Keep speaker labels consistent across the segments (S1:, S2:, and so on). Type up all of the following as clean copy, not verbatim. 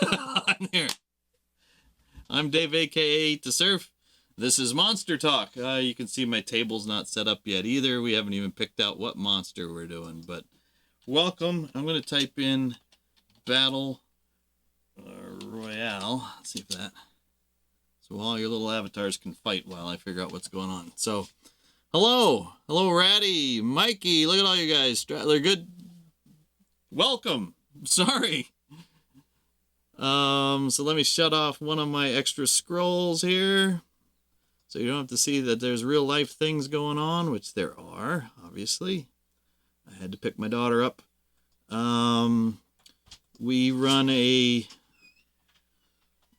S1: I'm there. I'm Dave, aka to Surf. This is Monster Talk. You can see my table's not set up yet either. We haven't even picked out what monster we're doing, but welcome. I'm going to type in Battle Royale. Let's see if that... So all your little avatars can fight while I figure out what's going on. So, hello. Hello, Ratty, Mikey. Look at all you guys. They're good. Welcome. Sorry. So let me shut off one of my extra scrolls here. So you don't have to see that there's real life things going on, which there are, obviously. I had to pick my daughter up. We run a...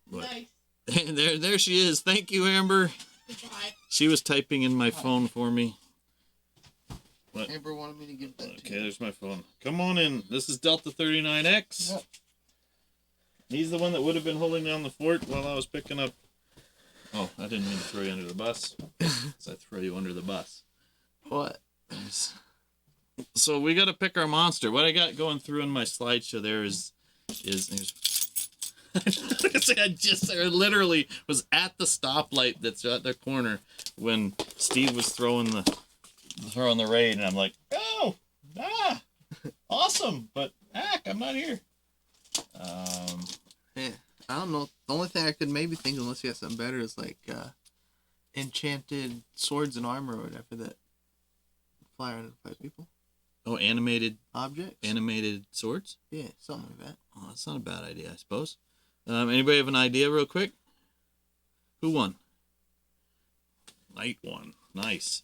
S1: What? Nice. There she is. Thank you, Amber. Goodbye. She was typing in my phone for me. What?
S2: Amber wanted me to give that to you.
S1: Okay, there's my phone. Come on in. This is Delta 39X. Yep. He's the one that would have been holding down the fort while I was picking up... Oh, I didn't mean to throw you under the bus. So I throw you under the bus.
S2: What?
S1: So we got to pick our monster. What I got going through in my slideshow there is there's... I literally was at the stoplight that's at the corner when Steve was throwing the raid, and I'm like, oh, awesome, but I'm not here.
S2: Yeah, I don't know. The only thing I could maybe think, unless you have something better, is like enchanted swords and armor or whatever that fly around and fight people.
S1: Oh, animated
S2: objects,
S1: animated swords.
S2: Yeah, something like that.
S1: Oh, that's not a bad idea, I suppose. Anybody have an idea real quick? Who won? Knight won. Nice.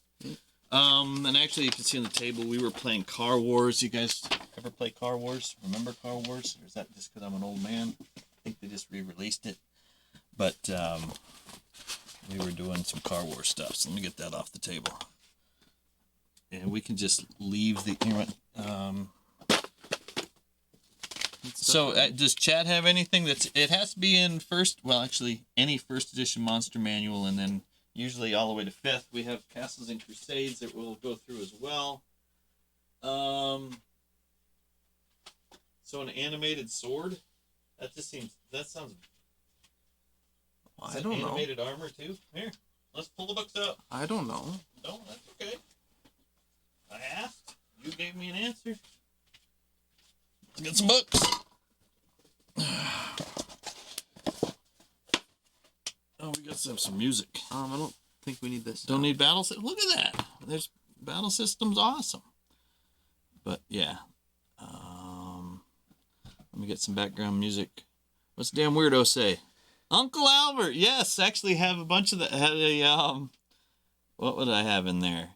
S1: And actually you can see on the table we were playing Car Wars. You guys ever play Car Wars? Remember Car Wars? Or is that just because I'm an old man? I think they just re-released it. But we were doing some Car Wars stuff. So let me get that off the table. And we can just leave the... So, does Chad have anything that's... It has to be in first... Well, actually, any first edition monster manual, and then usually all the way to 5th. We have Castles and Crusades that we'll go through as well. So, an animated sword? That just seems... That sounds...
S2: I don't know.
S1: Animated armor, too? Here, let's pull the books up.
S2: I don't know.
S1: No, that's okay. I asked. You gave me an answer. Let's get some books. Oh, we got some music.
S2: I don't think we need this.
S1: Don't need battle systems. Look at that. There's battle systems. Awesome. But yeah. Let me get some background music. What's the damn weirdo say? Uncle Albert. Yes, actually have a bunch of the had a what would I have in there?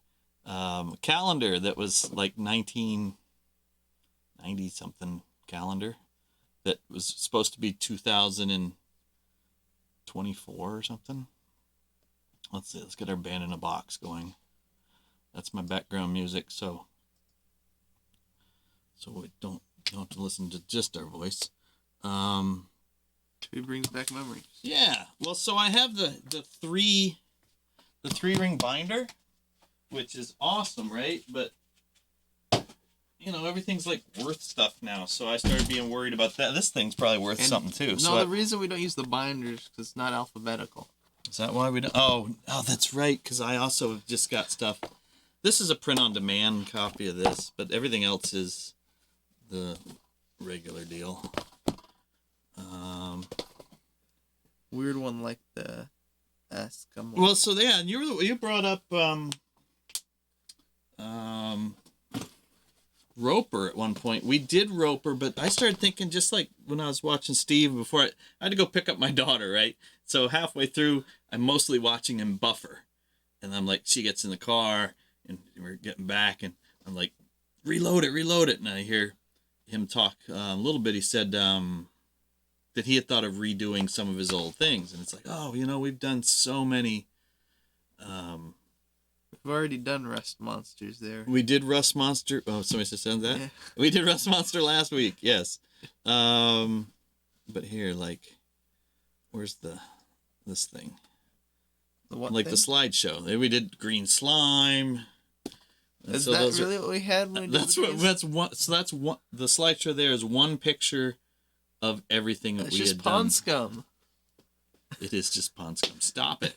S1: Calendar that was like 1990 something calendar that was supposed to be 2024 or something. Let's see, let's get our band in a box going. That's my background music, so we don't have to listen to just our voice.
S2: It brings back memories.
S1: Yeah, well, so I have the three ring binder, which is awesome, right? But you know, everything's like worth stuff now, so I started being worried about that. This thing's probably worth something too.
S2: No,
S1: so
S2: the reason we don't use the binders is because it's not alphabetical.
S1: Is that why we don't? Oh, that's right, because I also have just got stuff. This is a print-on-demand copy of this, but everything else is the regular deal.
S2: Weird one like the Eskimo.
S1: Well, so yeah, you brought up Roper at one point. We did Roper, but I started thinking, just like when I was watching Steve before, I had to go pick up my daughter, right? So halfway through, I'm mostly watching him buffer. And I'm like, she gets in the car, and we're getting back, and I'm like, reload it. And I hear him talk a little bit. He said that he had thought of redoing some of his old things. And it's like, oh, you know, we've done so many...
S2: We've already done Rust Monsters there.
S1: We did Rust Monster. Oh, somebody just said that? Yeah. We did Rust Monster last week, yes. But here, like, where's this thing?
S2: The what
S1: like
S2: thing?
S1: The slideshow. We did green slime.
S2: Is so that really what we had? When we
S1: that's
S2: did
S1: what. That's one. So that's one. The slideshow there is one picture of everything that
S2: That's
S1: we
S2: just
S1: had
S2: pond
S1: done.
S2: scum.
S1: It is just pond scum. Stop it.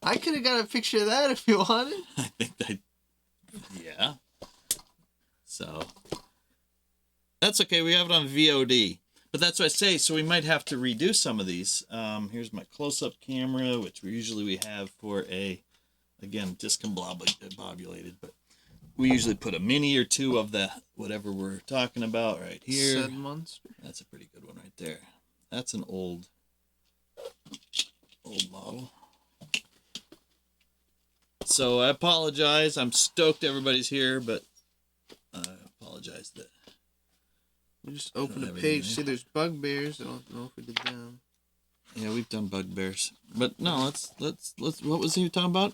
S2: I could have got a picture of that if you wanted.
S1: I think that, yeah. So, that's okay. We have it on VOD. But that's what I say. So we might have to redo some of these. Here's my close-up camera, which we have for a, again, discombobulated, but we usually put a mini or two of the whatever we're talking about right here.
S2: Said monster.
S1: That's a pretty good one right there. That's an old model. So I apologize. I'm stoked everybody's here, but I apologize that
S2: We just opened a page. See, there's bugbears. I don't know if we did them.
S1: yeah, we've done bugbears. But no, let's what was he talking about?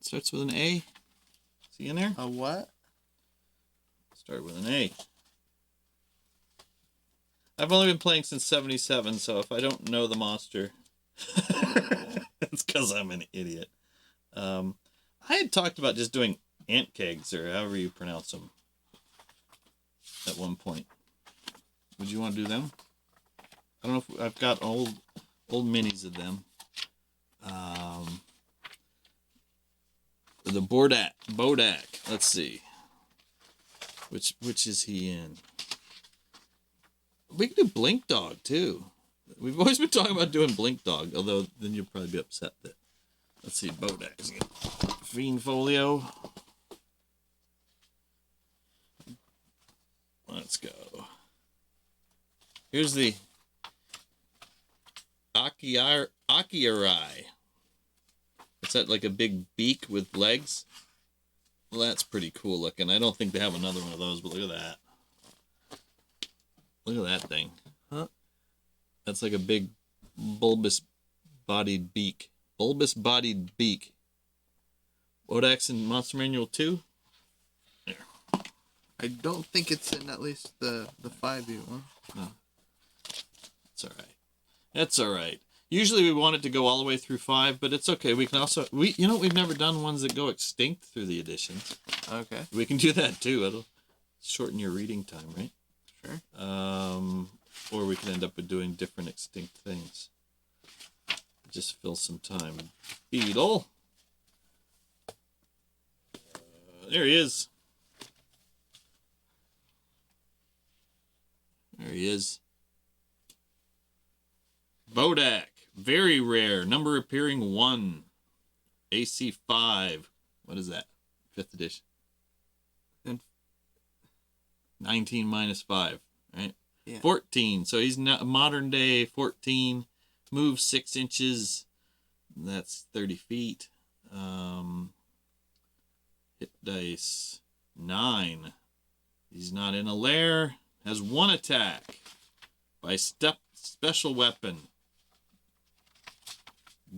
S1: Starts with an A. Is he in there?
S2: A what?
S1: Start with an A. I've only been playing since 77, so if I don't know the monster, it's because I'm an idiot. I had talked about just doing Anchegs, or however you pronounce them, at one point. Would you want to do them? I don't know if I've got old minis of them. The Bodak. Let's see. Which is he in? We can do Blink Dog too. We've always been talking about doing Blink Dog, although then you'll probably be upset that. Let's see, Bodak is again. Fiend Folio. Let's go. Here's the Akiarai. Is that like a big beak with legs? Well, that's pretty cool looking. I don't think they have another one of those, but look at that. Look at that thing.
S2: Huh?
S1: That's like a big bulbous-bodied beak. Bulbous-bodied beak. Bodax in Monster Manual 2? There.
S2: I don't think it's in at least the 5e one.
S1: No. It's alright. That's alright. Usually we want it to go all the way through 5, but it's okay. We can also... we've never done ones that go extinct through the editions.
S2: Okay.
S1: We can do that too. It'll shorten your reading time, right?
S2: Sure.
S1: Or we can end up with doing different extinct things. Just fill some time. Beetle. There he is. There he is. Bodak. Very rare. Number appearing 1. AC 5. What is that? 5th edition. 19 minus 5, right?
S2: Yeah.
S1: 14. So he's not modern day 14. Moves 6 inches. That's 30 feet. Hit dice 9. He's not in a lair. Has 1 attack by special weapon.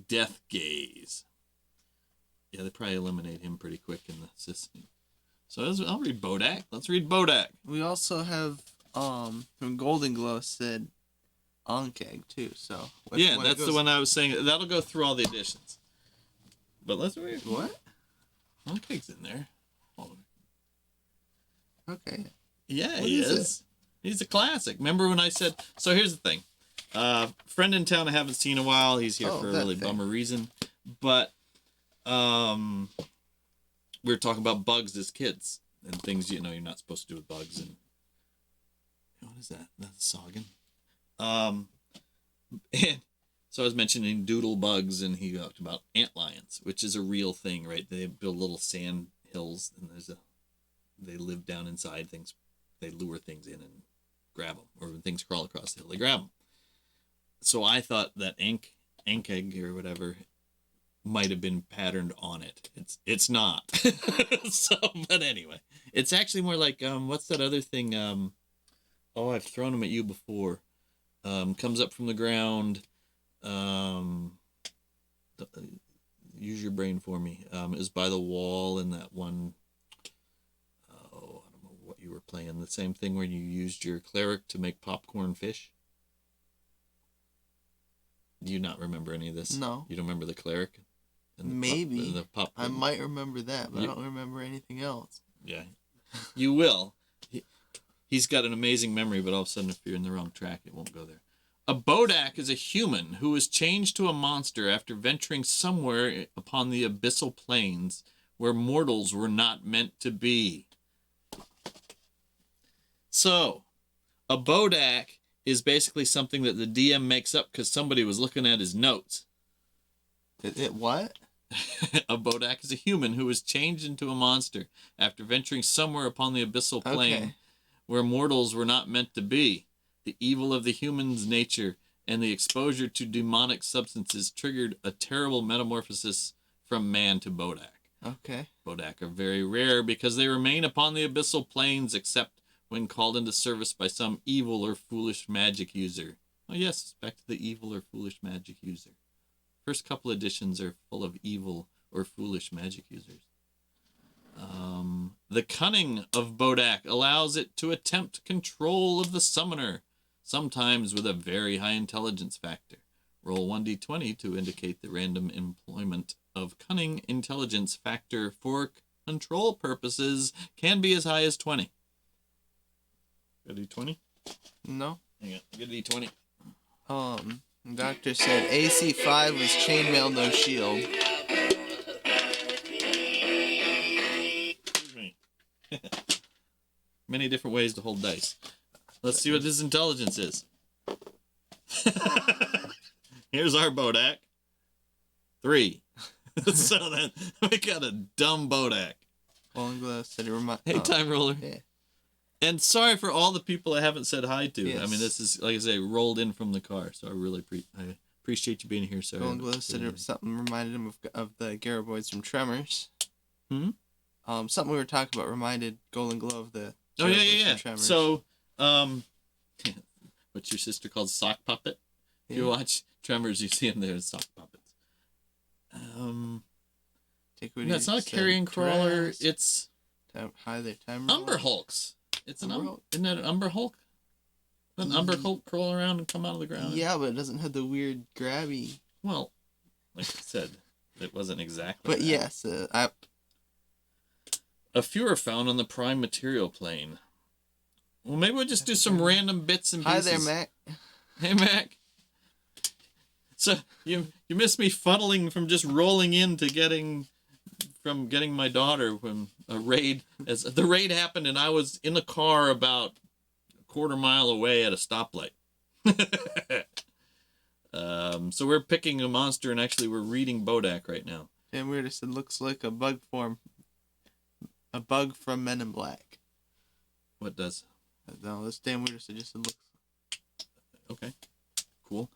S1: Death Gaze. Yeah, they probably eliminate him pretty quick in the system. So I'll read Bodak. Let's read Bodak.
S2: We also have from Golden Glow said Ankheg too. So
S1: yeah, that's the one I was saying. That'll go through all the editions. But let's read
S2: what?
S1: Ankheg's in there.
S2: Okay.
S1: Yeah,
S2: what
S1: he
S2: is
S1: is. He's a classic. Remember when I said? So here's the thing. Friend in town I haven't seen in a while. He's here for a really bummer reason. But we were talking about bugs as kids and things you're not supposed to do with bugs. And what is that? That's Soggin. And so I was mentioning doodle bugs, and he talked about ant lions, which is a real thing, right? They build little sand hills, and they live down inside things. They lure things in and grab them, or when things crawl across the hill, they grab them. So I thought that Ankheg or whatever might have been patterned on it. It's not. So, but anyway, it's actually more like what's that other thing? I've thrown them at you before. Comes up from the ground. Use your brain for me. Is by the wall in that one. I don't know what you were playing. The same thing where you used your cleric to make popcorn fish. Do you not remember any of this?
S2: No.
S1: You don't remember the cleric?
S2: Maybe.
S1: The popcorn.
S2: I might remember that, but I don't remember anything else.
S1: Yeah. You will. He he's got an amazing memory, but all of a sudden if you're in the wrong track, it won't go there. A Bodak is a human who is changed to a monster after venturing somewhere upon the abyssal plains where mortals were not meant to be. So, a Bodak is basically something that the DM makes up because somebody was looking at his notes.
S2: What?
S1: A Bodak is a human who is changed into a monster after venturing somewhere upon the abyssal plane where mortals were not meant to be. The evil of the human's nature and the exposure to demonic substances triggered a terrible metamorphosis from man to Bodak.
S2: Okay.
S1: Bodak are very rare because they remain upon the abyssal planes except when called into service by some evil or foolish magic user. Oh yes, back to the evil or foolish magic user. First couple editions are full of evil or foolish magic users. The cunning of Bodak allows it to attempt control of the summoner, sometimes with a very high intelligence factor. Roll 1d20 to indicate the random employment of cunning intelligence factor for control purposes can be as high as 20. Got a d20?
S2: No.
S1: Hang on, get a d20.
S2: Doctor said AC 5 was chainmail, no shield.
S1: Excuse me. Many different ways to hold dice. Let's see what his intelligence is. Here's our Bodak. 3. So then we got a dumb Bodak.
S2: Fallen Glass said it
S1: Hey, Time Roller.
S2: Yeah.
S1: And sorry for all the people I haven't said hi to.
S2: Yes.
S1: I mean, this is, like I say, rolled in from the car. So I really appreciate you being here. So
S2: Fallen Glass said something reminded him of the Garaboids from Tremors.
S1: Hmm?
S2: Something we were talking about reminded Golden Glow of the
S1: Oh,
S2: Garaboids
S1: yeah.
S2: from Tremors.
S1: So, what's your sister called? Sock puppet? If you watch Tremors, you see him there as sock puppets. It's not a carrion crawler. It's
S2: Hi there, Time
S1: Umber Hulks. It's an
S2: Umber Hulk?
S1: Isn't that an Umber Hulk? Doesn't Umber Hulk crawl around and come out of the ground?
S2: Yeah, but it doesn't have the weird grabby.
S1: Well, like I said, it wasn't exactly.
S2: But
S1: that.
S2: yes,
S1: A few are found on the prime material plane. Well, maybe we'll just do some random bits and pieces.
S2: Hi there, Mac.
S1: Hey, Mac. So you missed me fuddling from just rolling in to getting my daughter when a raid, as the raid happened, and I was in the car about a quarter mile away at a stoplight. So we're picking a monster, and actually we're reading Bodak right now.
S2: Dan Weirder said looks like a bug from Men in Black.
S1: What does?
S2: No, this Dan Weirder said just said looks.
S1: Okay, cool.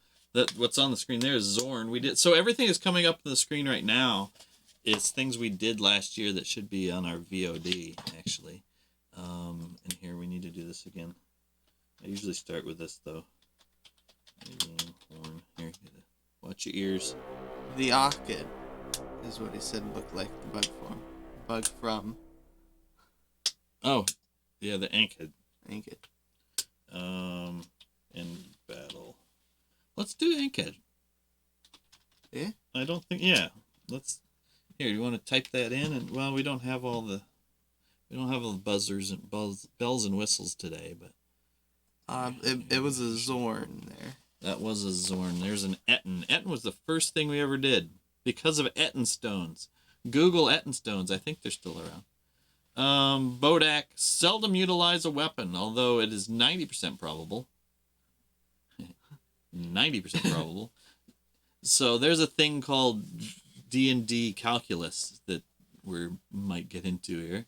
S1: What's on the screen there is Zorn. So everything is coming up on the screen right now. It's things we did last year that should be on our VOD, actually. And here we need to do this again. I usually start with this, though. Horn. Here, watch your ears.
S2: The Anhkheg is what he said looked like the bug form. Bug from.
S1: Oh, yeah, the Ankheg.
S2: Anhkheg.
S1: In battle. Let's do Ankheg.
S2: Yeah?
S1: I don't think, yeah. Let's, here, you want to type that in? And, well, we don't have all the buzzers and bells and whistles today, but.
S2: It was a Zorn there.
S1: That was a Zorn. There's an Etten. Etten was the first thing we ever did because of Etten stones. Google Etten stones. I think they're still around. Bodak seldom utilize a weapon, although it is 90% probable. 90% probable. So there's a thing called D&D calculus that we might get into here.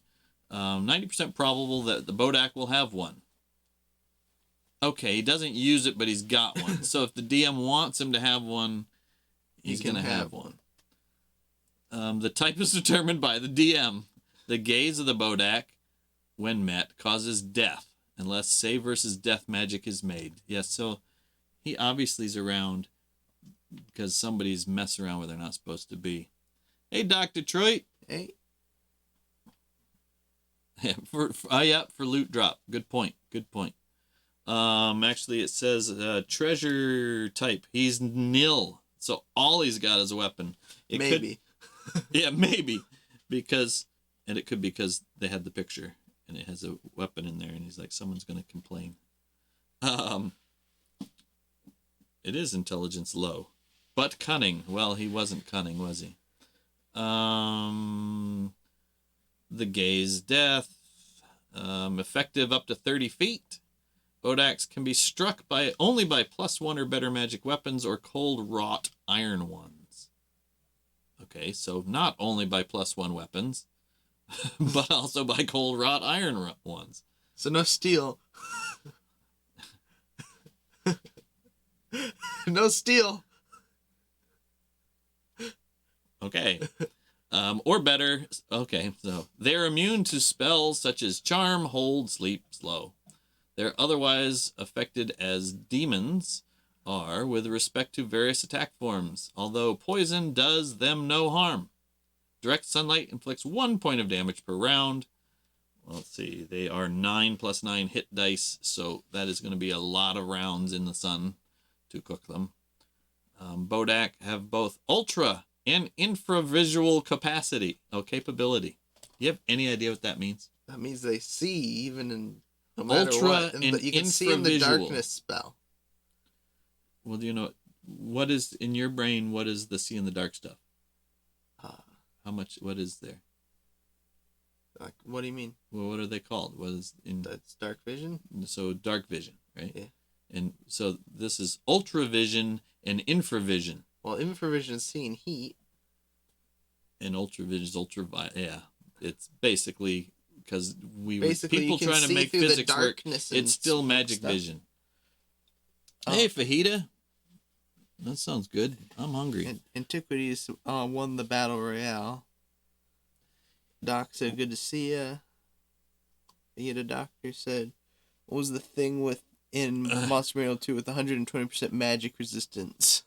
S1: 90% probable that the Bodak will have one. Okay, he doesn't use it, but he's got one. So if the DM wants him to have one, he's going to have one. The type is determined by the DM. The gaze of the Bodak, when met, causes death, unless save versus death magic is made. Yes, so he obviously is around because somebody's messing around where they're not supposed to be. Hey, Dr. Detroit.
S2: Hey.
S1: Yeah, for loot drop. Good point. Actually, it says treasure type. He's nil, so all he's got is a weapon.
S2: Maybe.
S1: Yeah, maybe, because, and it could be because they had the picture, and it has a weapon in there, and he's like, someone's going to complain. It is intelligence low, but cunning. Well, he wasn't cunning, was he? The Gaze Death, effective up to 30 feet. Bodaks can be struck only by +1 or better magic weapons or cold wrought iron ones. Okay, so not only by +1 weapons, but also by cold wrought iron ones.
S2: So no steel. No steel.
S1: Okay. Or better. Okay, so they're immune to spells such as charm, hold, sleep, slow. They're otherwise affected as demons are with respect to various attack forms, although poison does them no harm. Direct sunlight inflicts 1 point of damage per round. Well, let's see, they are 9 + 9 hit dice, so that is going to be a lot of rounds in the sun to cook them. Bodak have both ultra and infravisual capability. Do you have any idea what that means?
S2: That means they see even in no matter
S1: Ultra
S2: what.
S1: and
S2: You can see in the
S1: infravisual.
S2: darkness spell.
S1: Well, do you know what is in your brain? What is the see in the dark stuff? How much? What is there?
S2: Like, what do you mean?
S1: Well, what are they called? What is in?
S2: That's dark vision.
S1: So dark vision, right?
S2: Yeah.
S1: And so this is ultravision and infravision.
S2: Well, infravision is seeing heat.
S1: And ultravision is ultraviolet. Yeah, it's basically because
S2: Basically,
S1: people
S2: you can
S1: trying to
S2: see
S1: make
S2: through the
S1: physics work.
S2: darkness and
S1: It's still magic
S2: stuff.
S1: vision.
S2: Oh.
S1: Hey, fajita. That sounds good. I'm hungry.
S2: Antiquities won the battle royale. Doc said, "Good to see ya." The doctor said, "What was the thing in Monster Manual 2 with 120% magic resistance?"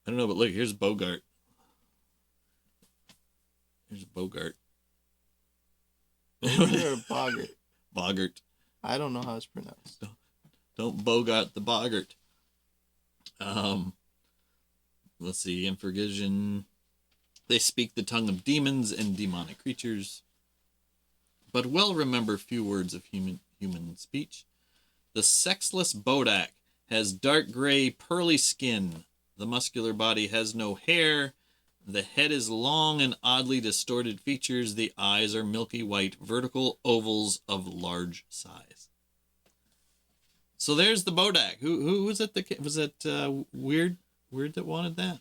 S1: I don't know, but look, here's Bogart. Here's Bogart.
S2: Or Boggart.
S1: Bogart.
S2: I don't know how it's pronounced.
S1: Don't Bogart the Bogart. Let's see, infravision. They speak the tongue of demons and demonic creatures, but well remember few words of human speech. The sexless Bodak has dark gray, pearly skin. The muscular body has no hair. The head is long and oddly distorted features. The eyes are milky white, vertical ovals of large size. So there's the Bodak. Who was it? Was it Weird that wanted that?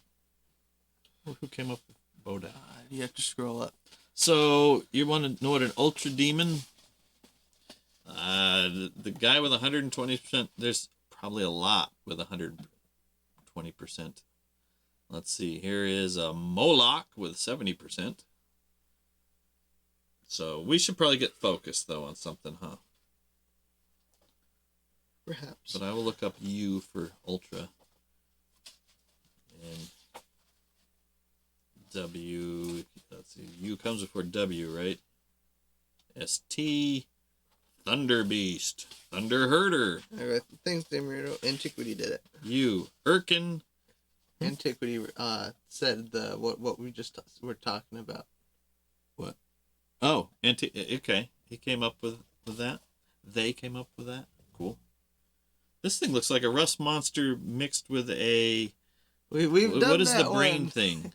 S1: Who came up with Bodak?
S2: You have to scroll up.
S1: So you want to know what an ultra demon? The guy with 120%. There's probably a lot with 120%. Let's see. Here is a Moloch with 70%. So we should probably get focused though on something, huh?
S2: Perhaps.
S1: But I will look up U for ultra. And W. Let's see. U comes before W, right? ST. Thunder Beast. Thunder Herder.
S2: Alright, thanks, Demerito. Antiquity did it.
S1: U. Urkin.
S2: Antiquity said what we just were talking about.
S1: What? Oh, okay. He came up with that. They came up with that. Cool. This thing looks like a rust monster mixed with a.
S2: We've done
S1: what is
S2: that
S1: the brain
S2: one.
S1: thing?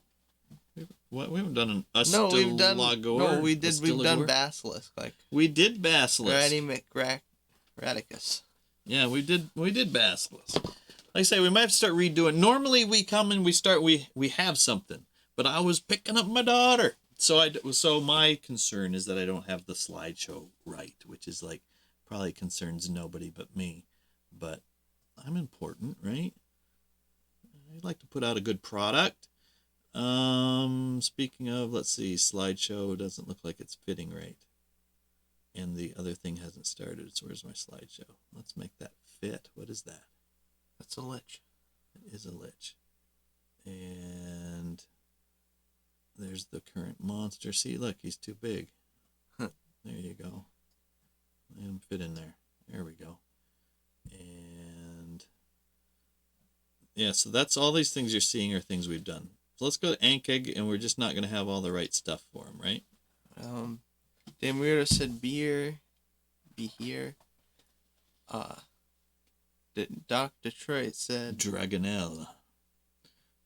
S1: What we haven't done an
S2: No, we've done.
S1: Astilagor?
S2: No, we did. We've done
S1: Astilagor?
S2: Basilisk, like
S1: We did Basilisk.
S2: Radicus.
S1: Yeah, we did Basilisk. Like I say, we might have to start redoing. Normally we come and we have something, but I was picking up my daughter, so my concern is that I don't have the slideshow right, which is like probably concerns nobody but me, but I'm important, right? I'd like to put out a good product. Speaking of, let's see, slideshow doesn't look like it's fitting right. And the other thing hasn't started, so where's my slideshow? Let's make that fit. What is that?
S2: That's a lich.
S1: It is a lich. And there's the current monster. See, look, he's too big. There you go. Let him fit in there. There we go. And yeah, so that's all these things you're seeing are things we've done. So let's go to Ankheg, and we're just not going to have all the right stuff for him, right?
S2: Demerito said beer. be here. Doc Detroit said
S1: Dragonelle.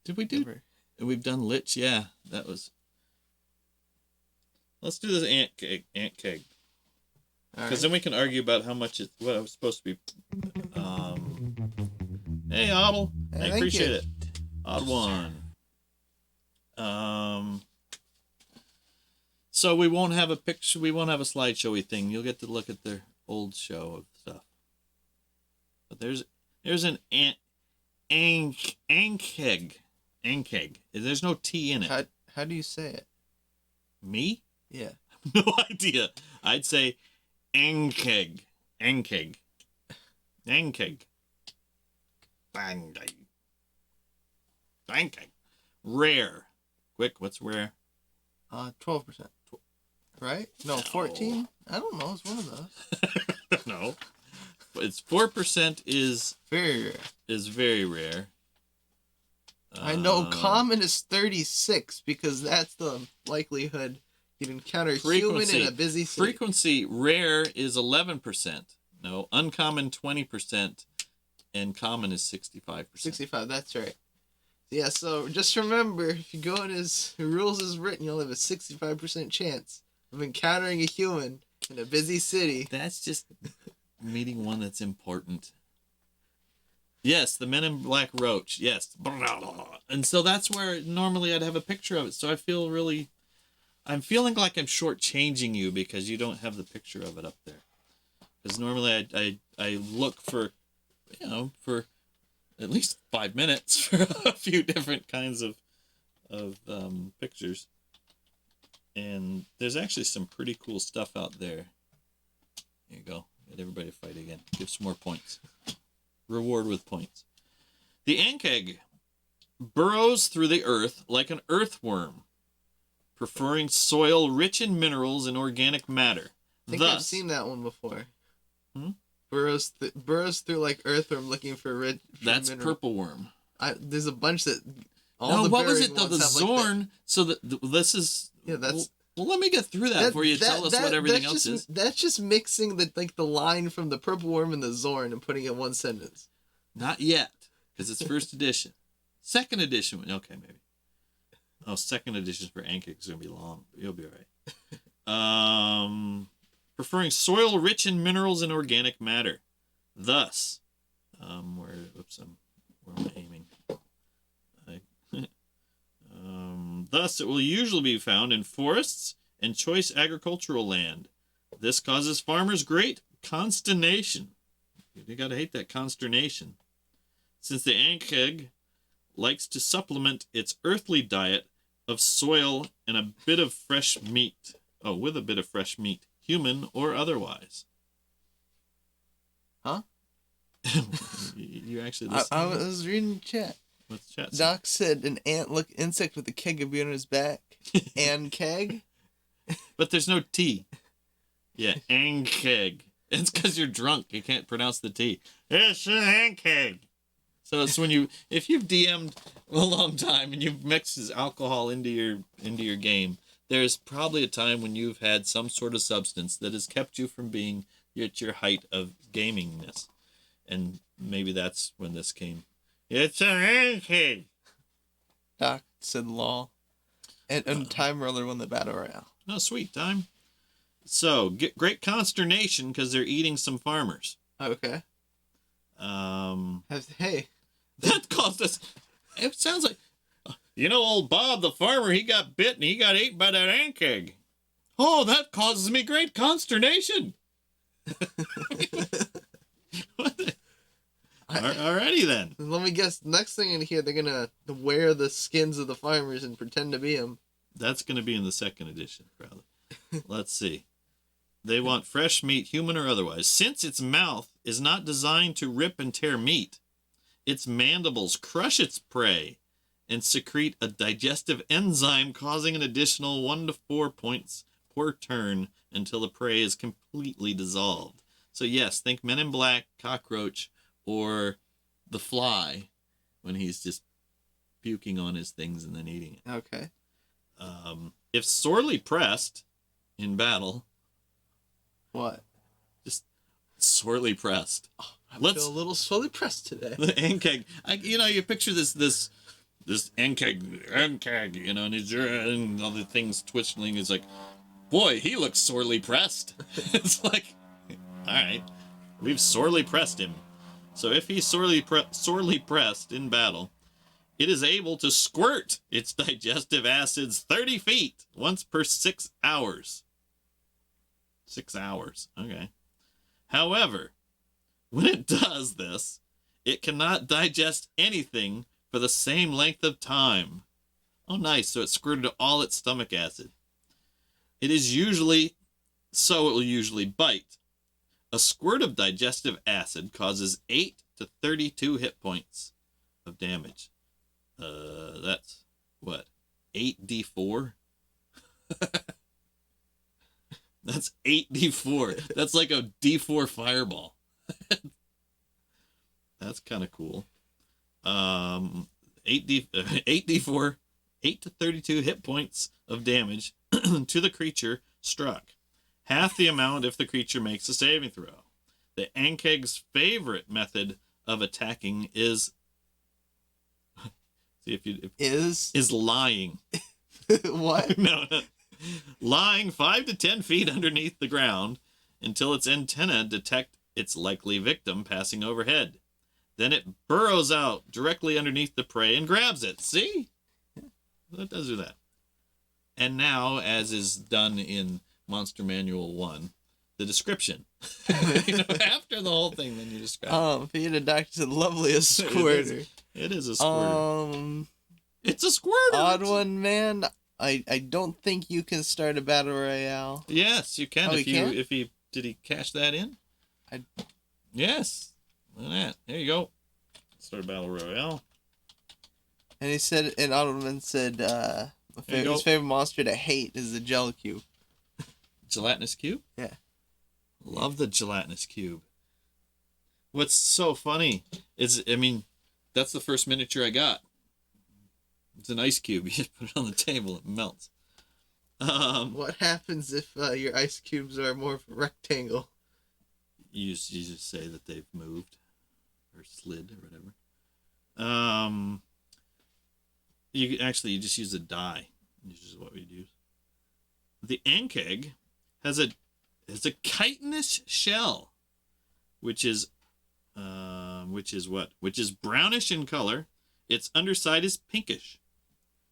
S1: Did we do?
S2: Never.
S1: We've done Lich. Yeah, that was. Let's do this Anhkheg. Because then we can argue about how much what it was supposed to be. Hey, Oddle. I appreciate it. Odd one. So we won't have a picture. We won't have a slideshowy thing. You'll get to look at their old show of stuff. But there's an Ankheg. Ankheg. There's no T in it.
S2: How do you say it?
S1: Me?
S2: Yeah.
S1: No idea. I'd say Ankheg. Ankheg. Ankheg. Ankheg. Ankheg. Rare. Quick, what's rare?
S2: 12%. Right? No, 14? I don't know. It's one of those.
S1: No. It's 4% is
S2: very rare.
S1: Is very rare.
S2: I know common is 36 because that's the likelihood you'd encounter a human in a busy city.
S1: Frequency rare is 11%. No, uncommon 20%, and common is 65%.
S2: 65, that's right. Yeah, so just remember, if you go in as rules is written, you'll have a 65% chance of encountering a human in a busy city.
S1: That's just meeting one that's important. Yes, the Men in Black Roach. Yes. And so that's where normally I'd have a picture of it. So I'm feeling like I'm shortchanging you because you don't have the picture of it up there. Because normally I look for, for at least 5 minutes for a few different kinds of pictures. And there's actually some pretty cool stuff out there. Here you go. Get everybody to fight again. Give some more points. Reward with points. The Ankheg burrows through the earth like an earthworm, preferring soil rich in minerals and organic matter.
S2: I think I've seen that one before. Burrows through like earthworm looking for rich.
S1: That's
S2: mineral.
S1: Purple worm.
S2: There's a bunch that.
S1: No, what was it though? The Zorn. Like so this is.
S2: Yeah, that's.
S1: Well, let me get through that before you tell us what everything else is.
S2: That's just mixing the line from the Purple Worm and the Zorn and putting it in one sentence.
S1: Not yet, because it's first edition. Second edition, okay, maybe. Oh, second edition for Ancheg is going to be long, but you'll be all right. Preferring soil rich in minerals and organic matter. Thus, where am I aiming? Thus, it will usually be found in forests and choice agricultural land. This causes farmers great consternation. You gotta hate that consternation. Since the Ankheg likes to supplement its earthly diet of soil and a bit of fresh meat. Oh, with a bit of fresh meat, human or otherwise.
S2: Huh?
S1: You actually listened?
S2: I was reading the chat.
S1: What's the chat?
S2: Doc said an insect with a keg of beer on his back. Ankheg.
S1: But there's no T. Yeah, Ankheg. It's because you're drunk. You can't pronounce the T. It's an Ankheg. So it's when if you've DM'd a long time and you've mixed alcohol into your game, there's probably a time when you've had some sort of substance that has kept you from being at your height of gamingness. And maybe that's when this came. It's an Ankheg.
S2: Doc said law. And Time Roller won the Battle Royale.
S1: Oh, sweet. Time. So, get great consternation because they're eating some farmers.
S2: Okay. Hey.
S1: That caused us... It sounds like... old Bob the farmer, he got bit and he got ate by that Ankheg. Oh, that causes me great consternation. Alrighty then.
S2: Let me guess. Next thing in here, they're gonna wear the skins of the farmers and pretend to be them.
S1: That's gonna be in the second edition, probably. Let's see. They want fresh meat, human or otherwise. Since its mouth is not designed to rip and tear meat, its mandibles crush its prey and secrete a digestive enzyme, causing an additional 1 to 4 points per turn until the prey is completely dissolved. So yes, think Men in Black, Cockroach, or the Fly when he's just puking on his things and then eating it.
S2: Okay.
S1: If sorely pressed in battle...
S2: What?
S1: Just sorely pressed.
S2: I feel a little sorely pressed today.
S1: The Ankheg. You picture this Ankheg, and he's and all the things twisting. It's like, boy, he looks sorely pressed. It's like, all right, we've sorely pressed him. So if he's sorely pressed in battle, it is able to squirt its digestive acids 30 feet once per 6 hours. 6 hours, okay. However, when it does this, it cannot digest anything for the same length of time. Oh, nice. So it squirted all its stomach acid. It will usually bite. A squirt of digestive acid causes 8 to 32 hit points of damage. That's what? 8d4? That's 8d4. That's like a d4 fireball. That's kind of cool. 8d4, 8 to 32 hit points of damage to the creature struck. Half the amount if the creature makes a saving throw. The Ankheg's favorite method of attacking is lying.
S2: What?
S1: No. Lying 5 to 10 feet underneath the ground until its antennae detect its likely victim passing overhead. Then it burrows out directly underneath the prey and grabs it. See? It does do that. And now, as is done in Monster Manual 1, the description. After the whole thing, then you describe it.
S2: Peter Doctor said, loveliest squirter.
S1: It is a squirter. It's a squirter.
S2: Odd one, man. I don't think you can start a battle royale.
S1: Yes, you can.
S2: Oh,
S1: If he did he cash that in? Yes. Look at that. There you go. Start a battle royale.
S2: And he said, and Ottoman said, his favorite monster to hate is the Jello Cube.
S1: Gelatinous cube?
S2: Yeah.
S1: Love the gelatinous cube. What's so funny is, that's the first miniature I got. It's an ice cube. You just put it on the table, it melts.
S2: What happens if your ice cubes are more of a rectangle?
S1: You just say that they've moved or slid or whatever. You just use a die. This is what we use. The Ankheg has a chitinous shell, which is brownish in color. Its underside is pinkish.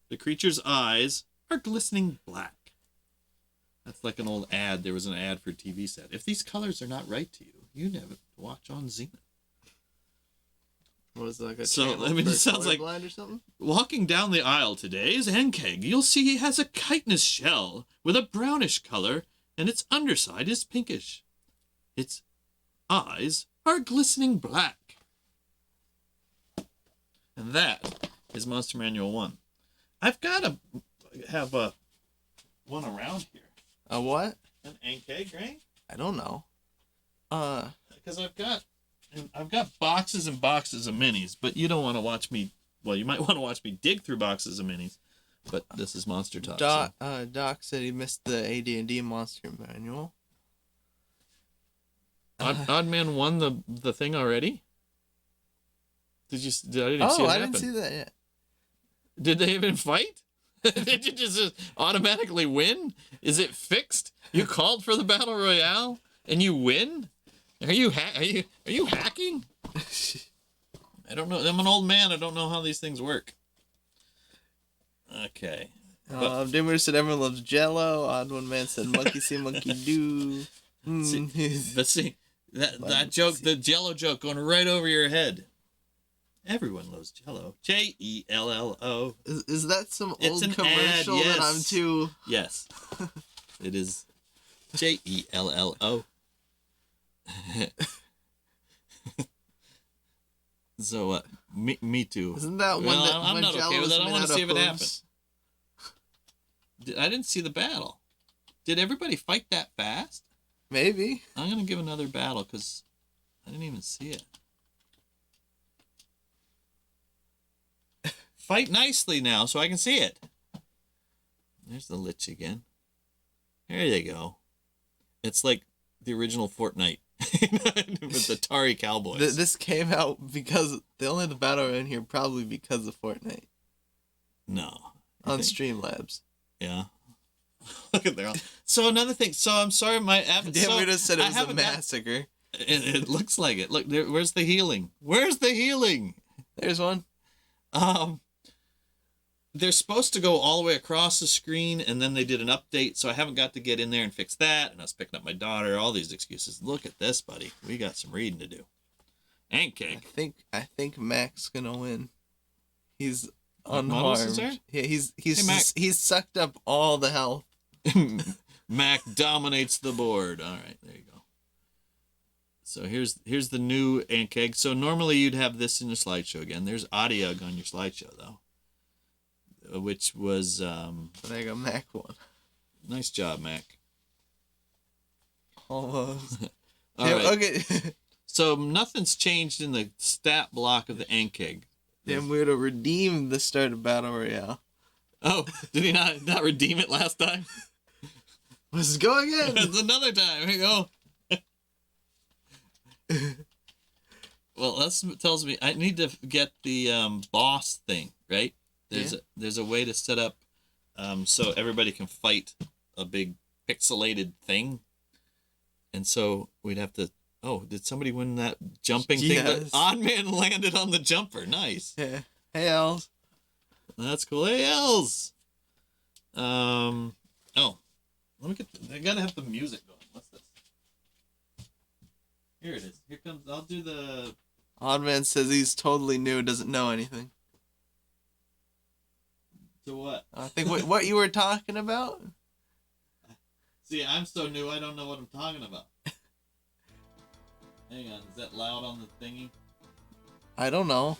S1: The creature's eyes are glistening black. That's like an old ad. There was an ad for a TV set. If these colors are not right to you, you never watch on Zenith.
S2: What is it, like a
S1: it sounds like
S2: blind or something?
S1: Walking down the aisle today is Ankheg. You'll see he has a chitinous shell with a brownish color, and its underside is pinkish. Its eyes are glistening black. And that is Monster Manual 1. I've got to have one around here.
S2: A what?
S1: An Ankheg, right?
S2: I don't know.
S1: Because I've got boxes and boxes of minis, but you don't want to watch me. Well, you might want to watch me dig through boxes of minis, but this is Monster Talk.
S2: Doc said he missed the AD&D Monster Manual.
S1: Oddman won the thing already. I didn't see it happen.
S2: I didn't see that yet.
S1: Did they even fight? Did you just automatically win? Is it fixed? You called for the battle royale and you win? Are you hacking? I don't know. I'm an old man. I don't know how these things work. Okay.
S2: Dimmer said everyone loves Jello. Odd One Man said monkey see, monkey do.
S1: See, that joke, the Jello joke going right over your head. Everyone loves Jello. Jello.
S2: Is that some
S1: It's
S2: old commercial
S1: ad, yes.
S2: that I'm too...
S1: Yes. It is Jello. So what? Me too.
S2: Isn't that one that
S1: I'm not okay with it. I want to see if it happens. I didn't see the battle. Did everybody fight that fast?
S2: Maybe.
S1: I'm going to give another battle because I didn't even see it. Fight nicely now so I can see it. There's the Lich again. There you go. It's like the original Fortnite. with the Atari Cowboys.
S2: This came out because they only had the battle in here probably because of Fortnite.
S1: No.
S2: On Streamlabs.
S1: Yeah. Look at there. So another thing. So I'm sorry, my
S2: Damn, we just said it was a massacre.
S1: It looks like it. Look, there, where's the healing? Where's the healing?
S2: There's one.
S1: They're supposed to go all the way across the screen, and then they did an update, so I haven't got to get in there and fix that. And I was picking up my daughter. All these excuses. Look at this, buddy. We got some reading to do. Ankheg.
S2: I think Mac's gonna win. He's
S1: Models is
S2: unharmed.
S1: there?
S2: Yeah, he's sucked up all the health.
S1: Mac dominates the board. All right, there you go. So here's the new Ankheg. So normally you'd have this in your slideshow again. There's Adiug on your slideshow though, which was
S2: But I got Mac one.
S1: Nice job, Mac.
S2: Almost.
S1: All
S2: yeah,
S1: right.
S2: Okay.
S1: So nothing's changed in the stat block of the Ankheg.
S2: Damn, we would have redeemed the start of Battle Royale.
S1: Oh, did he not redeem it last time?
S2: Let's go again.
S1: It's another time. Here you go. Well, that tells me I need to get the boss thing, right? There's a way to set up so everybody can fight a big pixelated thing. And so we'd have to... Oh, did somebody win that jumping thing?
S2: Yes.
S1: Odd Man landed on the jumper. Nice.
S2: Yeah. Hey, Els.
S1: That's cool. Hey, Els. Oh, let me get... I gotta have the music going. What's this? Here it is. Here comes... I'll do the...
S2: Oddman says he's totally new, doesn't know anything.
S1: To what?
S2: I think what you were talking about?
S1: See, I'm so new, I don't know what I'm talking about. Hang on, is that loud on the thingy?
S2: I don't know.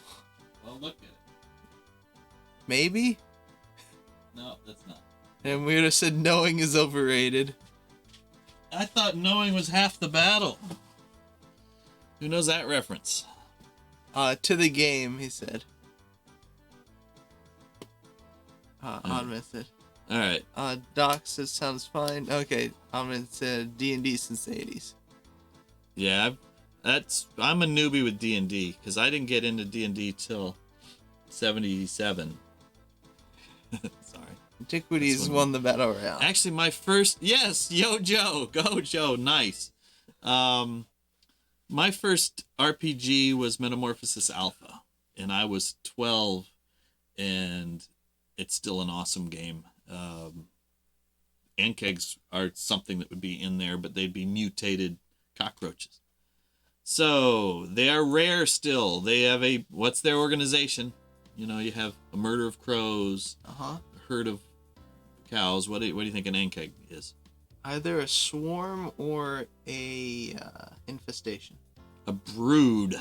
S1: Well, look at it.
S2: Maybe?
S1: No, that's not.
S2: And we would have said knowing is overrated.
S1: I thought knowing was half the battle. Who knows that reference?
S2: To the game, he said. Oddman said.
S1: Alright.
S2: Doc says sounds fine. Okay, Oddman said D&D since the 80s.
S1: Yeah, I'm a newbie with D&D, because I didn't get into D&D till 77. Sorry.
S2: Antiquities won the Battle Royale.
S1: Actually, my first... Yes! Yo, Joe! Go, Joe! Nice. My first RPG was Metamorphosis Alpha, and I was 12, and it's still an awesome game. Anchegs are something that would be in there, but they'd be mutated cockroaches. So they are rare still. They have a... What's their organization? You know, you have a murder of crows, a herd of cows. What do you think an Ankheg is?
S2: Either a swarm or a infestation.
S1: A brood.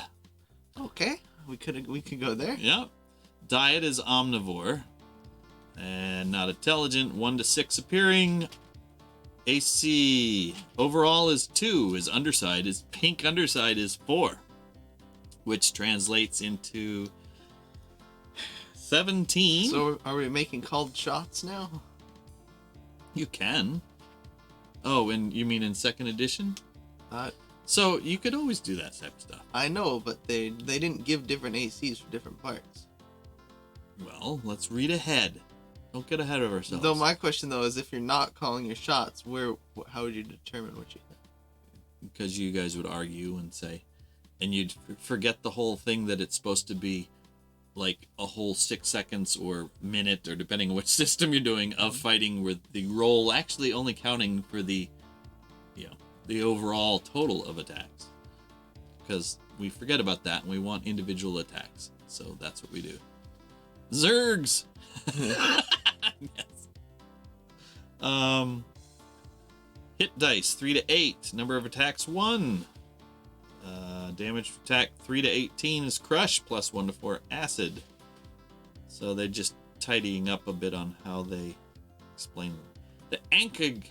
S2: Okay, we could go there.
S1: Yep. Diet is omnivore. And not intelligent. 1 to 6 appearing. AC overall is 2. His underside, his pink underside is 4. Which translates into 17.
S2: So are we making called shots now?
S1: You can. Oh, and you mean in 2nd edition? So you could always do that type of stuff.
S2: I know, but they didn't give different ACs for different parts.
S1: Well, let's read ahead. Don't get ahead of ourselves.
S2: Though my question though is, if you're not calling your shots, how would you determine what you think?
S1: Because you guys would argue and say, and you'd forget the whole thing that it's supposed to be like a whole 6 seconds or minute, or depending on which system you're doing, of fighting, with the roll actually only counting for the overall total of attacks. Because we forget about that and we want individual attacks. So that's what we do. Zergs! Yes. Hit dice 3 to 8. Number of attacks 1. Damage attack 3 to 18 is crush, plus 1 to 4 acid. So they're just tidying up a bit on how they explain them. The Ankheg.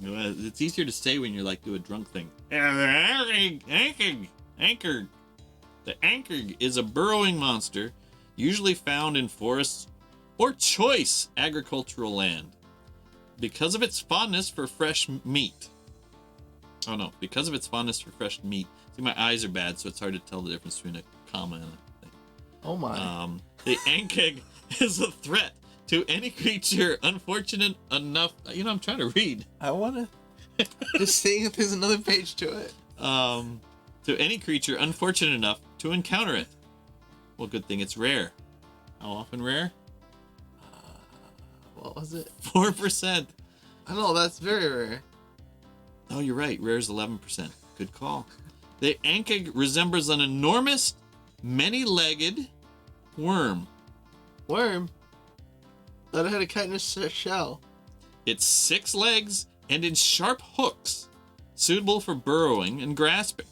S1: It's easier to say when you're like do a drunk thing. Ankheg. The Ankheg is a burrowing monster, usually found in forests or choice agricultural land, because of its fondness for fresh meat. Oh no, because of its fondness for fresh meat. See, my eyes are bad, so it's hard to tell the difference between a comma and a thing.
S2: Oh my.
S1: The Ankheg is a threat to any creature unfortunate enough. You know, I'm trying to read.
S2: I wanna just seeing if there's another page to it.
S1: To any creature unfortunate enough to encounter it. Well, good thing it's rare. How often rare?
S2: What was it?
S1: 4%.
S2: I know, that's very rare.
S1: Oh, you're right. Rare is 11%. Good call. The Ankheg resembles an enormous, many-legged worm.
S2: Worm? Thought it had a chitinous shell.
S1: Its 6 legs ended sharp hooks, suitable for burrowing and grasping.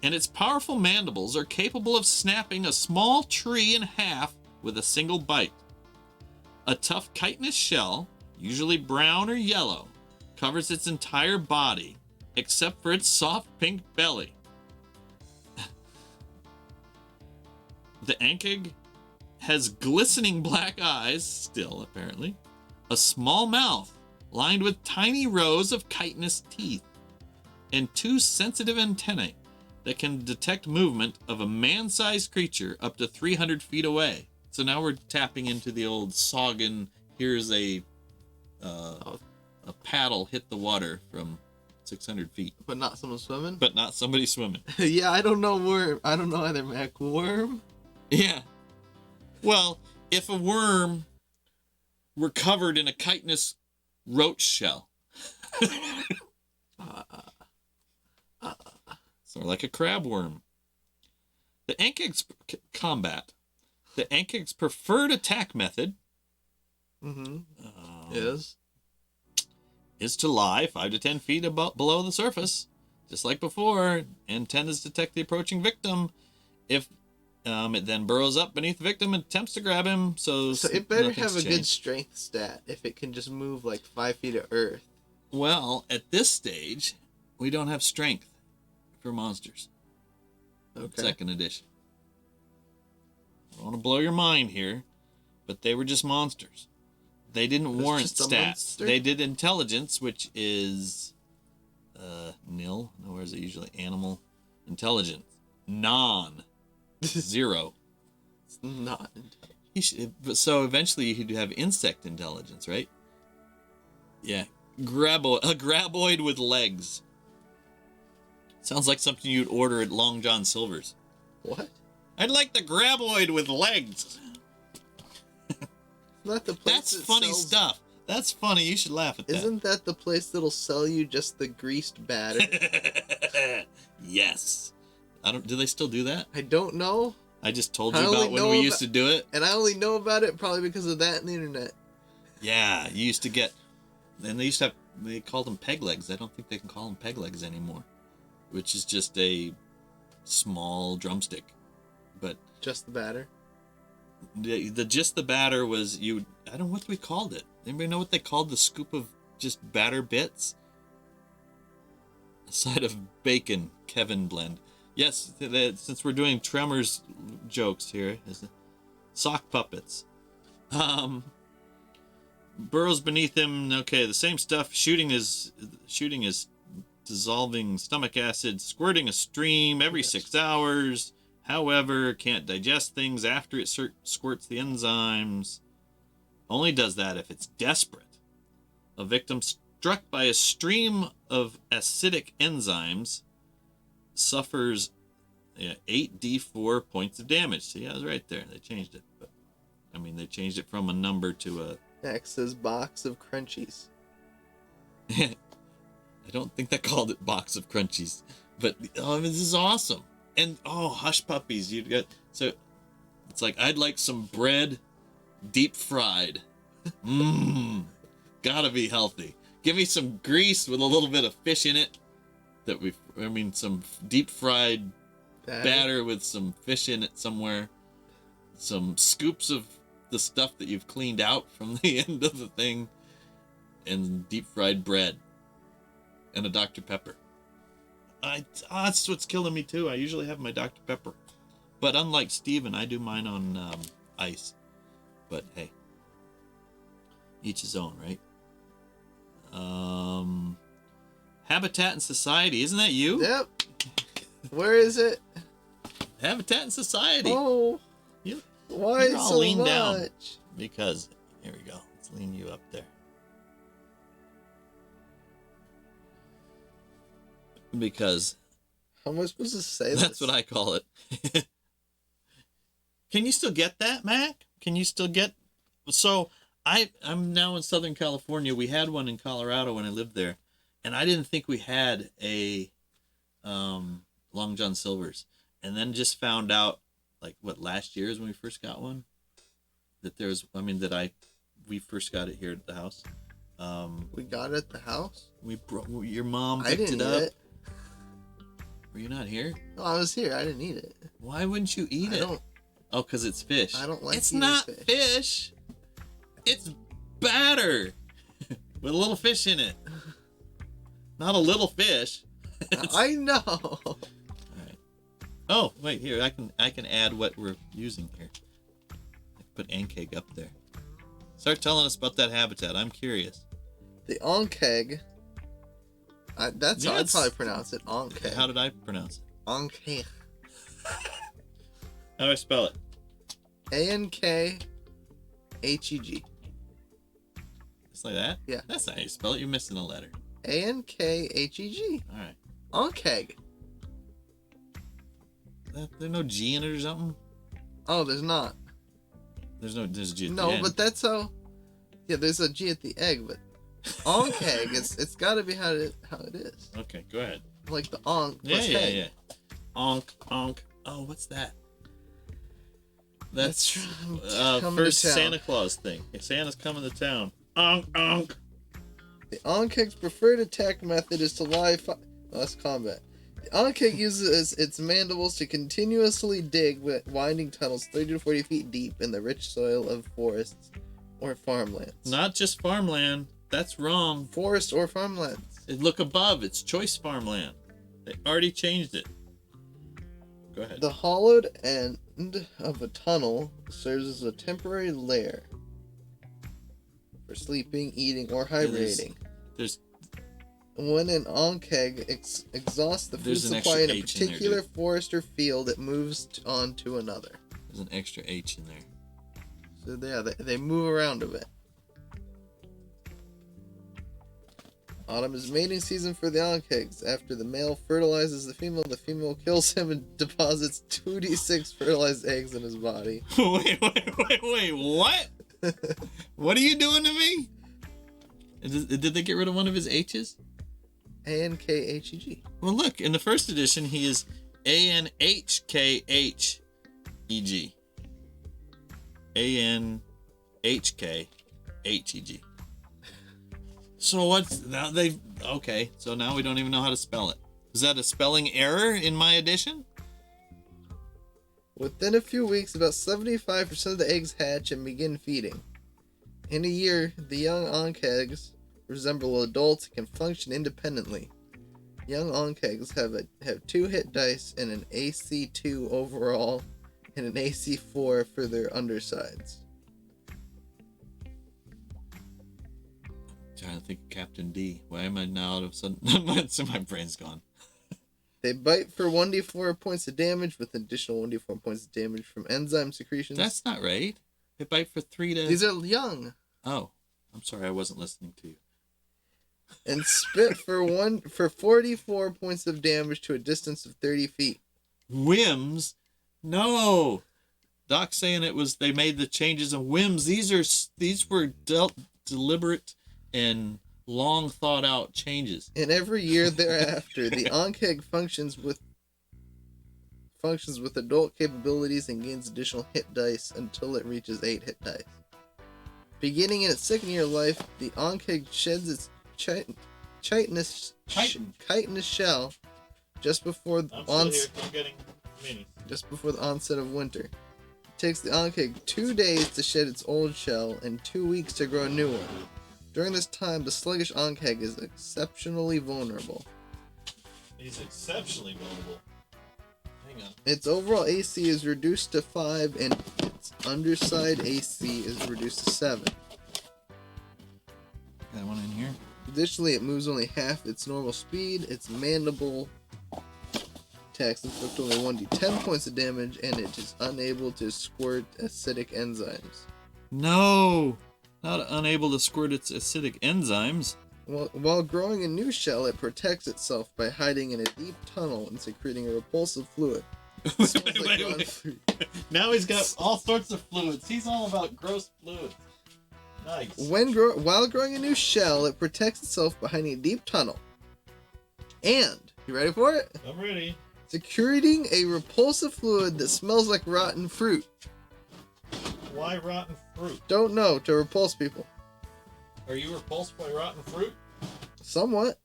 S1: And its powerful mandibles are capable of snapping a small tree in half with a single bite. A tough chitinous shell, usually brown or yellow, covers its entire body, except for its soft pink belly. The Ankheg has glistening black eyes, still apparently, a small mouth lined with tiny rows of chitinous teeth, and 2 sensitive antennae that can detect movement of a man-sized creature up to 300 feet away. So now we're tapping into the old Sagan, here's a paddle hit the water from 600 feet.
S2: But not someone swimming?
S1: But not somebody swimming.
S2: Yeah, I don't know worm. I don't know either, Mac. Worm?
S1: Yeah. Well, if a worm were covered in a chitinous roach shell. Sort of like a crab worm. The Anchex Combat. The Ancheg's preferred attack method is to lie 5 to 10 feet below the surface, just like before, and tend to detect the approaching victim. If it then burrows up beneath the victim and attempts to grab him, so
S2: it better have a good strength stat if it can just move like 5 feet of earth.
S1: Well, at this stage, we don't have strength for monsters.
S2: Okay.
S1: 2nd edition. I don't want to blow your mind here, but they were just monsters. They didn't warrant stats. They did intelligence, which is nil. Where is it usually? Animal intelligence. 0.
S2: It's not intelligence.
S1: So eventually you'd have insect intelligence, right? Yeah. A graboid with legs. Sounds like something you'd order at Long John Silver's.
S2: What?
S1: I'd like the graboid with legs.
S2: Not the place
S1: That's funny stuff. That's funny. You should laugh at that.
S2: Isn't that the place that'll sell you just the greased batter?
S1: Yes. Do they still do that?
S2: I don't know.
S1: I just told you about when we used to do it.
S2: And I only know about it probably because of that and the internet.
S1: Yeah, you used to get... And they used to have... They called them peg legs. I don't think they can call them peg legs anymore. Which is just a small drumstick. But...
S2: Just the batter?
S1: Just the batter was... I don't know what we called it. Anybody know what they called the scoop of just batter bits? A side of bacon, Kevin blend. Yes, since we're doing Tremors jokes here, sock puppets. Burrows beneath him. Okay, the same stuff. Shooting is dissolving stomach acid, squirting a stream every 6 hours. However, can't digest things after it squirts the enzymes. Only does that if it's desperate. A victim struck by a stream of acidic enzymes suffers 8d4 points of damage. See, I was right there. They changed it. But I mean, they changed it from a number to a...
S2: Max's box of crunchies.
S1: I don't think they called it box of crunchies. But, this is awesome. And, hush puppies. You got... So, it's like, I'd like some bread deep fried. Gotta be healthy. Give me some grease with a little bit of fish in it. Some deep fried batter with some fish in it somewhere. Some scoops of the stuff that you've cleaned out from the end of the thing. And deep fried bread. And a Dr. Pepper. That's what's killing me too. I usually have my Dr. Pepper. But unlike Steven, I do mine on ice. But hey. Each his own, right? Habitat and Society. Isn't that you?
S2: Yep. Where is it?
S1: Habitat and Society.
S2: Oh.
S1: You,
S2: Why
S1: you're all
S2: so
S1: leaned
S2: much?
S1: down. Because, here we go. Let's lean you up there. Because.
S2: How am I supposed to say this?
S1: That's what I call it. Can you still get that, Mac? Can you still get... So, I'm now in Southern California. We had one in Colorado when I lived there. And I didn't think we had a Long John Silver's. And then just found out, like, what, last year is when we first got one? That there's... I mean, we first got it here at the house.
S2: We got it at the house?
S1: Your mom picked it up. Were you not here?
S2: No, I was here. I didn't eat it.
S1: Why wouldn't you eat it? Oh, because it's fish.
S2: I don't like
S1: It's
S2: eating
S1: not
S2: fish.
S1: fish. It's batter with a little fish in it. Not a little fish.
S2: I know.
S1: All right. Oh, wait, here. I can add what we're using here. I can put Ankheg up there. Start telling us about that habitat. I'm curious.
S2: The Ankheg. That's how I'd probably pronounce it. Ankheg.
S1: How did I pronounce it?
S2: Ankheg.
S1: How do I spell it?
S2: Ankheg.
S1: Just like that?
S2: Yeah.
S1: That's not how you spell it. You're missing a letter.
S2: Ankheg.
S1: All right.
S2: Ankheg.
S1: There's no G in it or something?
S2: Oh, there's not.
S1: There's a G at the
S2: No,
S1: end.
S2: but that's how. Yeah, there's a G at the egg, but Ankheg, it's got to be how it is.
S1: Okay, go ahead.
S2: Like the Ankh.
S1: Yeah. Onk. Oh, what's that? That's first Santa Claus thing. Santa's coming to town. Onk.
S2: The Ankheg's preferred attack method is to lie. That's combat. The Ankheg uses its mandibles to continuously dig winding tunnels 30 to 40 feet deep in the rich soil of forests or farmlands.
S1: Not just farmland. That's wrong.
S2: Forest or farmlands.
S1: Look above. It's choice farmland. They already changed it. Go ahead.
S2: The hollowed end of a tunnel serves as a temporary lair for sleeping, eating, or hibernating. When an Ankheg exhausts the food supply in a particular forest or field, it moves on to another.
S1: There's an extra H in there.
S2: So yeah, they move around a bit. Autumn is mating season for the Ankhegs. After the male fertilizes the female kills him and deposits 2d6 fertilized eggs in his body.
S1: Wait, what? What are you doing to me? Did they get rid of one of his H's?
S2: Ankheg.
S1: Well, look, in the first edition, he is Anhkheg. Anhkheg. So what's now okay, so now we don't even know how to spell it. Is that a spelling error in my edition?
S2: Within a few weeks, about 75% of the eggs hatch and begin feeding. In a year, the young Ankhegs resemble adults and can function independently. Young Ankhegs have 2 hit dice and an AC 2 overall and an AC 4 for their undersides.
S1: Trying to think of Captain D. Why am I now all of a sudden? So my brain's gone.
S2: They bite for 1d4 points of damage with additional 1d4 points of damage from enzyme secretions.
S1: That's not right. They bite for 3 to...
S2: These are young.
S1: Oh, I'm sorry, I wasn't listening to you.
S2: And spit for 44 points of damage to a distance of 30 feet.
S1: Whims? No. Doc's saying they made the changes of whims. These were deliberate and long thought out changes.
S2: And every year thereafter, the Ankheg functions with adult capabilities and gains additional hit dice until it reaches 8 hit dice. Beginning in its second year of life, the Ankheg sheds its chitinous shell just before the onset of winter. It takes the Ankheg 2 days to shed its old shell and 2 weeks to grow a new one. During this time, the sluggish Ankheg is exceptionally vulnerable.
S1: He's exceptionally vulnerable. Hang on.
S2: Its overall AC is reduced to 5, and its underside AC is reduced to 7.
S1: Got one in here?
S2: Additionally, it moves only half its normal speed. Its mandible attacks inflict only 1d10 points of damage, and it is unable to squirt acidic enzymes.
S1: No! Not unable to squirt its acidic enzymes.
S2: While growing a new shell, it protects itself by hiding in a deep tunnel and secreting a repulsive fluid.
S1: Wait. Now he's got all sorts of fluids. He's all about gross fluids. Nice.
S2: While growing a new shell, it protects itself behind a deep tunnel. And, you ready for it?
S1: I'm ready.
S2: Secreting a repulsive fluid that smells like rotten fruit.
S1: Why rotten fruit?
S2: Don't know, to repulse people.
S1: Are you repulsed by rotten fruit?
S2: Somewhat.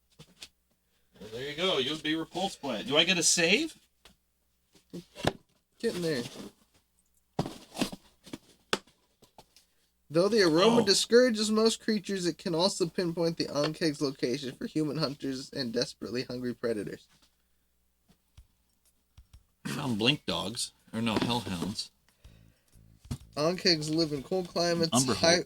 S1: Well, there you go. You'll be repulsed by it. Do I get a save?
S2: Getting there. Though the aroma discourages most creatures, it can also pinpoint the Ankheg's location for human hunters and desperately hungry predators.
S1: I found blink dogs. Or no, hellhounds.
S2: Ankhegs live in cold climates.
S1: Umber Hulk.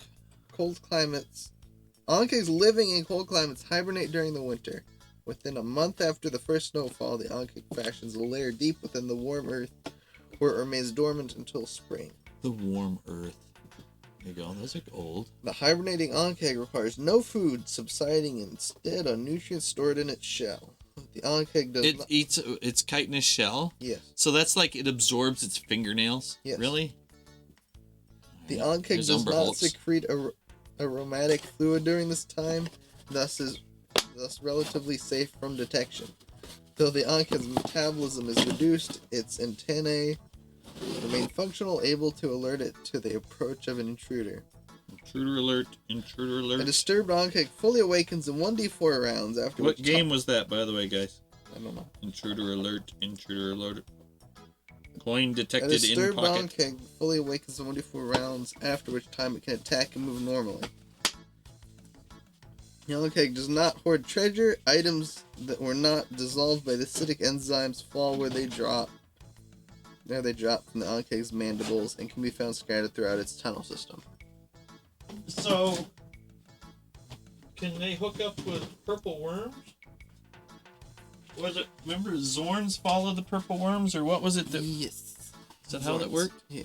S2: Ankheg's living in cold climates hibernate during the winter. Within a month after the first snowfall, the Ankheg fashions a lair deep within the warm earth, where it remains dormant until spring.
S1: The warm earth. There you go. Those are old.
S2: The hibernating Ankheg requires no food, subsiding instead on nutrients stored in its shell. The Ankheg does not...
S1: eats its chitinous shell?
S2: Yes.
S1: So that's like it absorbs its fingernails?
S2: Yes.
S1: Really?
S2: The Ankheg does not secrete aromatic fluid during this time, thus relatively safe from detection. Though the Ankheg's metabolism is reduced, its antennae remain functional, able to alert it to the approach of an intruder.
S1: Intruder alert, intruder alert.
S2: A disturbed Ankheg fully awakens in 1d4 rounds after
S1: What game was that, by the way, guys?
S2: I don't know.
S1: Intruder alert, intruder alert. Coin detected in
S2: disturbed
S1: pocket.
S2: Ankheg fully awakens in 1d4 rounds, after which time it can attack and move normally. The Ankheg does not hoard treasure. Items that were not dissolved by the acidic enzymes fall where they drop. There they drop from the Ankheg's mandibles and can be found scattered throughout its tunnel system.
S1: So, can they hook up with purple worms? Was it, remember Zorns follow the purple worms, or what was it?
S2: Yes.
S1: Is that how that worked?
S2: Yeah.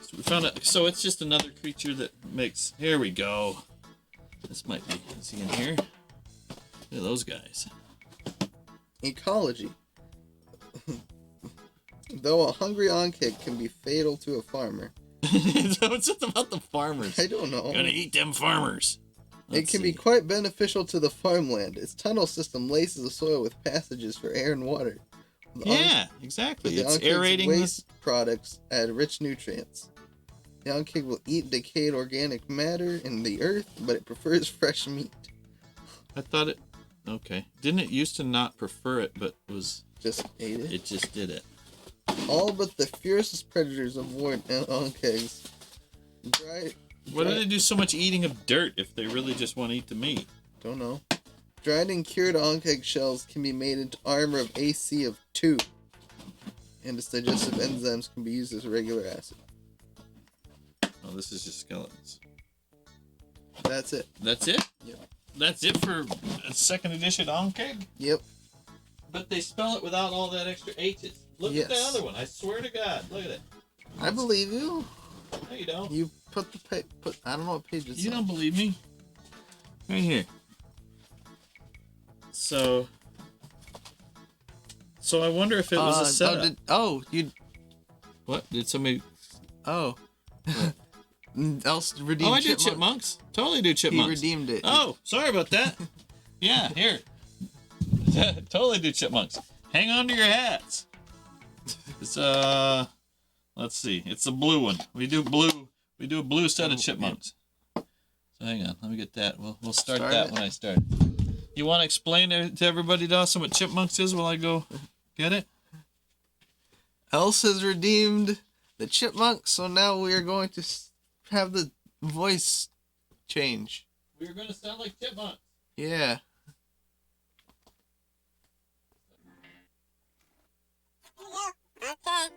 S1: So we found it. So it's just another creature that makes. Here we go. This might be. Is he in here? Look at those guys.
S2: Ecology. Though a hungry Ankheg can be fatal to a farmer.
S1: So it's just about the farmers.
S2: I don't know.
S1: Gonna eat them farmers.
S2: It can be quite beneficial to the farmland. Its tunnel system laces the soil with passages for air and water.
S1: Yeah, exactly. It's
S2: Ankheg's
S1: aerating
S2: waste products add rich nutrients. The Ankheg will eat decayed organic matter in the earth, but it prefers fresh meat.
S1: I thought it. Okay. Didn't it used to not prefer it, but was.
S2: Just ate it?
S1: It just did it.
S2: All but the fiercest predators avoid Ankhegs.
S1: Why do they do so much eating of dirt if they really just want to eat the meat?
S2: Don't know. Dried and cured Ankheg shells can be made into armor of AC of 2. And its digestive enzymes can be used as regular acid.
S1: Oh, this is just skeletons.
S2: That's it.
S1: That's it?
S2: Yep.
S1: That's it for a second edition Ankheg?
S2: Yep.
S1: But they spell it without all that extra H's. Look at the other one. I swear to God. Look at it.
S2: I believe you.
S1: No, you don't.
S2: You put the I don't know what page it's
S1: You
S2: on.
S1: don't believe me? Right here. So I wonder if it was a setup. What? Did somebody...
S2: Oh. Else redeemed
S1: I did chipmunks. Totally do chipmunks.
S2: He redeemed it.
S1: Oh, sorry about that. Yeah, here. Totally do chipmunks. Hang on to your hats. It's let's see. It's a blue one. We do a blue set of chipmunks. So hang on. Let me get that. We'll start that when I start. You want to explain to everybody, Dawson, what chipmunks is while I go get it?
S2: Else has redeemed the chipmunk, so now we are going to have the voice change.
S1: We're going to sound like chipmunks.
S2: Yeah.
S3: Okay.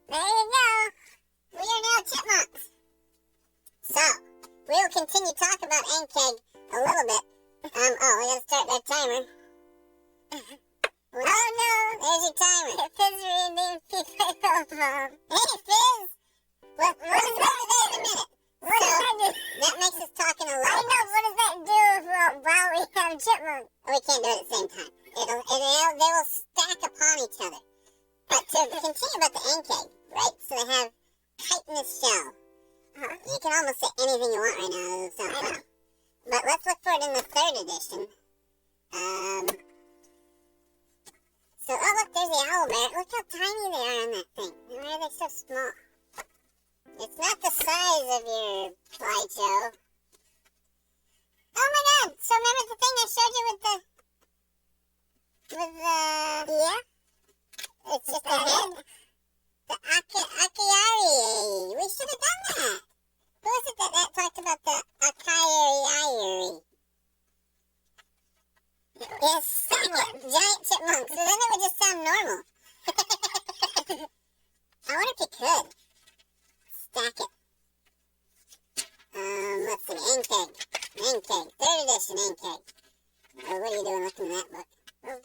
S3: There you go. We are now chipmunks. So, we'll continue talking about Ankheg a little bit. Oh, we gotta start that timer. Oh no, there's your timer. Fizz reading people. Hey, Fizz! What is that? Wait a minute. That makes us talk in a lot. I know, what does that do while we have chipmunk? We can't do it at the same time. They will stack upon each other. But to continue about the Ankheg, right? So they have chitinous shell. You can almost say anything you want right now. So, I know. But let's look for it in the 3rd edition. So, oh look, there's the owlbear. Look how tiny they are on that thing. Why are they so small? It's not the size of your slideshow. Oh my god! So remember the thing I showed you yeah? It's just a head. The Achiari. We should have done that. Who was it that talked about the Achiari? Yes, giant chipmunks. So then it would just sound normal. I wonder if you could stack it. Let's see, Ankheg, 3rd edition Ankheg. Oh, what are you doing looking at that book? Oh.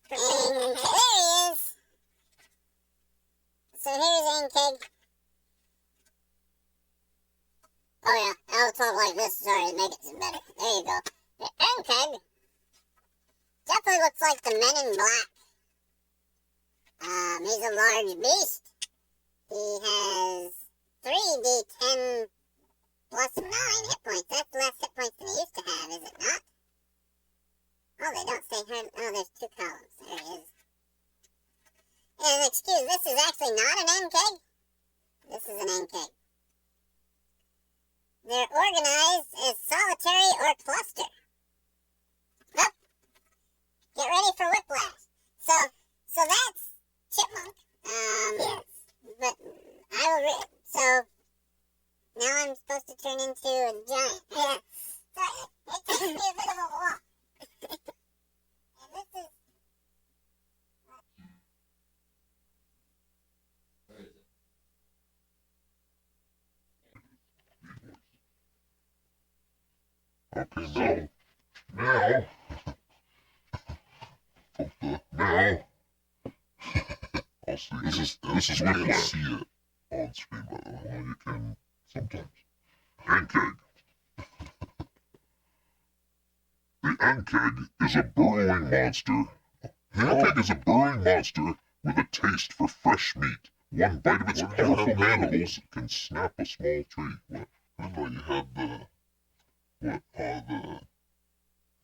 S3: There he is. So here's Ankheg. Oh yeah, I'll talk like this, sorry, to make it better. There you go. The Ankheg definitely looks like the Men in Black. He's a large beast. He has 3d10 plus 9 hit points. That's less hit points than he used to have, is it not? Oh, they don't say her. Oh, there's 2 columns. There it is. And excuse, this is actually not an Ankheg. This is an Ankheg. They're organized as solitary or cluster. Oh, get ready for whiplash. So that's chipmunk. Yes. But I will so now I'm supposed to turn into a giant. Yes. So it takes me a bit of a walk. And this is
S4: Okay, now, I'll see. This is when you see it on screen, by the way. Well, you can sometimes. Ankheg. The Ankheg is a burrowing monster. The Ankheg is a burrowing monster with a taste for fresh meat. One bite of its powerful mandibles can snap a small tree. What? I thought you had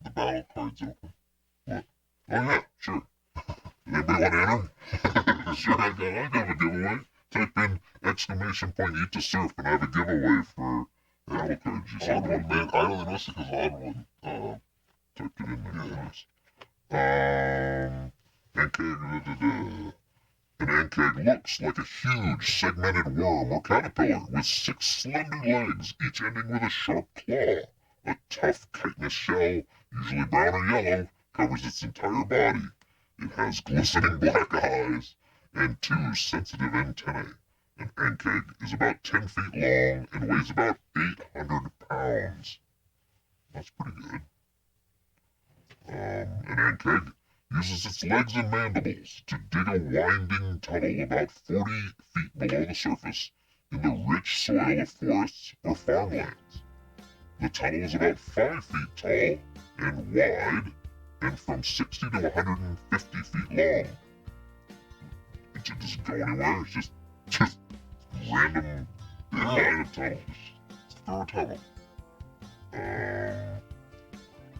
S4: the battle cards open. What? Oh yeah, sure. Anybody want to enter? Sure, I have a giveaway. Type in !eat to surf and I have a giveaway for battle cards. You saw one man. I only missed it because Oddwood typed it in there. Ankheg. An Ankheg looks like a huge segmented worm or caterpillar with 6 slender legs, each ending with a sharp claw. A tough chitinous shell, usually brown or yellow, covers its entire body. It has glistening black eyes and 2 sensitive antennae. An Ankheg is about 10 feet long and weighs about 800 pounds. That's pretty good. An Ankheg uses its legs and mandibles to dig a winding tunnel about 40 feet below the surface in the rich soil of forests or farmlands. The tunnel is about 5 feet tall and wide and from 60 to 150 feet long. It doesn't go anywhere, it's just random line of tunnel. Just through a tunnel.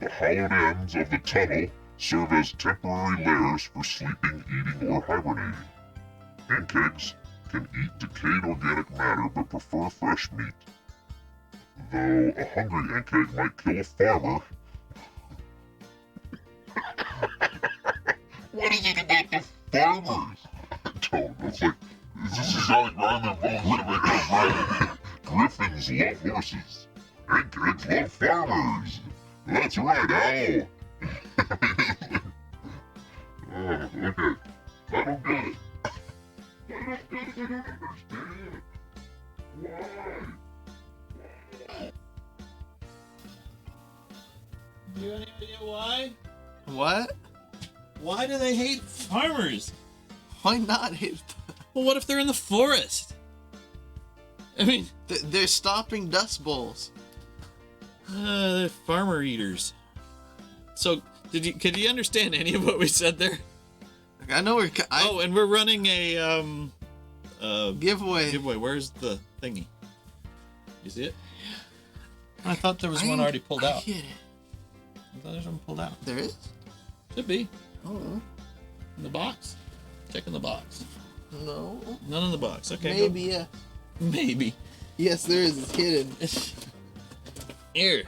S4: The hollowed ends of the tunnel serve as temporary lairs for sleeping, eating, or hibernating. Ankhegs can eat decayed organic matter but prefer fresh meat. Though a hungry Ankheg might kill a farmer. What is it about the farmers? I don't know. It's like, this is like Ryan and Griffins love horses. Ankhegs love farmers. That's right, Owl. Oh, okay. I don't get it. I don't understand. Why?
S1: Do you have any idea why?
S2: What?
S1: Why do they hate farmers?
S2: Why not hit?
S1: Well, what if they're in the forest? I mean,
S2: They're stopping dust bowls.
S1: they're farmer eaters. So, could you understand any of what we said there?
S2: Like, I know we're.
S1: And we're running a
S2: Giveaway.
S1: Where's the thingy? You see it? I thought there was one already pulled out.
S2: Get it.
S1: I thought there's one pulled out.
S2: There is?
S1: Should be.
S2: Oh.
S1: In the box. Check in the box.
S2: No.
S1: None in the box. Okay.
S2: Maybe, yeah.
S1: Maybe.
S2: Yes, there is. It's hidden.
S1: Here.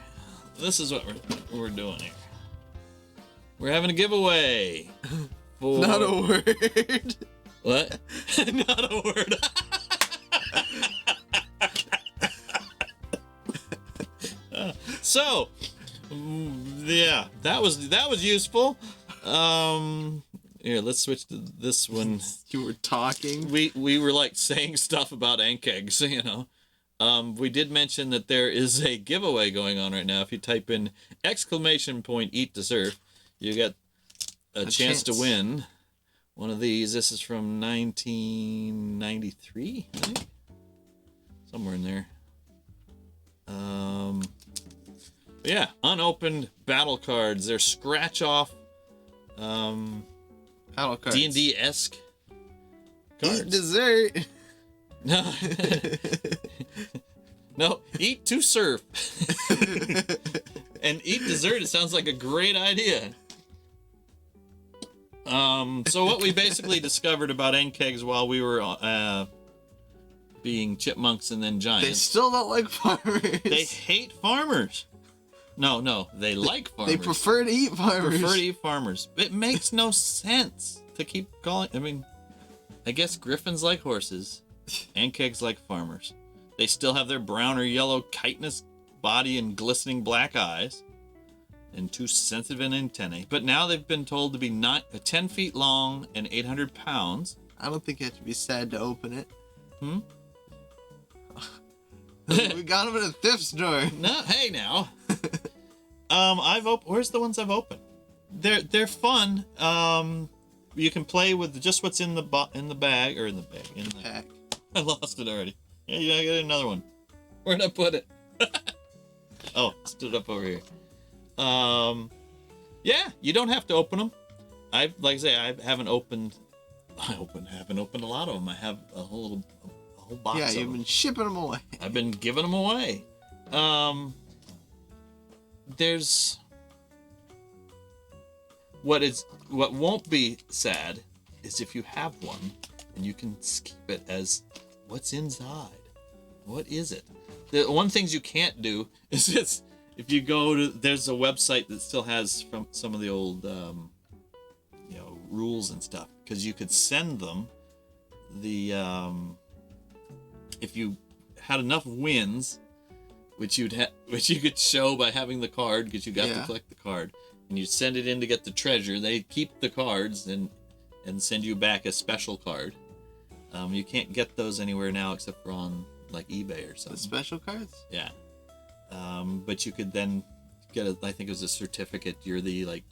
S1: This is what we're doing here. We're having a giveaway. For...
S2: Not a word.
S1: What? Not a word. So, yeah, that was useful. Here, let's switch to this one.
S2: You were talking.
S1: We were like saying stuff about Ankheg, so you know. We did mention that there is a giveaway going on right now. If you type in ! Eat to Surf, you get a chance to win one of these. This is from 1993, I think. Somewhere in there. Yeah, unopened battle cards. They're scratch off
S2: Battle cards.
S1: D&D-esque cards.
S2: Eat dessert.
S1: No. No, eat to surf. And eat dessert, it sounds like a great idea. So what we basically discovered about Anchegs while we were being chipmunks and then giants.
S2: They still don't like farmers.
S1: They hate farmers. No, they like farmers.
S2: They prefer to eat farmers.
S1: It makes no sense to keep calling. I mean, I guess griffins like horses. Anchegs like farmers. They still have their brown or yellow chitinous body and glistening black eyes. And 2 sensitive antennae. But now they've been told to be 10 feet long and 800 pounds.
S2: I don't think you have to be sad to open it.
S1: Hmm?
S2: We got them at a thrift store.
S1: No, hey now. Where's the ones I've opened? They're fun. You can play with just what's in the bag or in the
S2: Pack.
S1: I lost it already. Yeah, you gotta get another one. Where'd I put it? Oh, it stood up over here. Yeah, you don't have to open them. I haven't opened a lot of them. I have a whole box.
S2: Yeah,
S1: of
S2: you've
S1: them.
S2: been shipping them away.
S1: I've been giving them away. There's what won't be sad is if you have one and you can keep it as what's inside. What is it? The one things you can't do is just if you go to there's a website that still has from some of the old rules and stuff because you could send them the if you had enough wins, which you could show by having the card because you got to collect the card, and you send it in to get the treasure. They keep the cards and send you back a special card. You can't get those anywhere now except for on like eBay or something.
S2: The special cards?
S1: Yeah. But you could then get I think it was a certificate. You're the like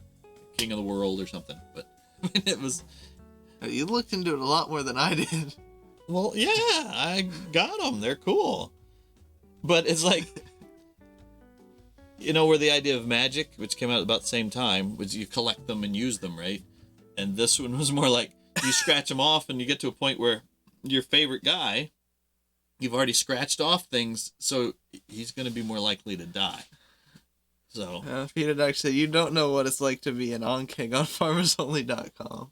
S1: king of the world or something. But it was.
S2: You looked into it a lot more than I did.
S1: Well, yeah, I got them. They're cool. But it's like, where the idea of Magic, which came out about the same time, was you collect them and use them, right? And this one was more like you scratch them off and you get to a point where your favorite guy, you've already scratched off things, so he's going to be more likely to die. So.
S2: Peter Duck said, you don't know what it's like to be an Ankheg on farmersonly.com.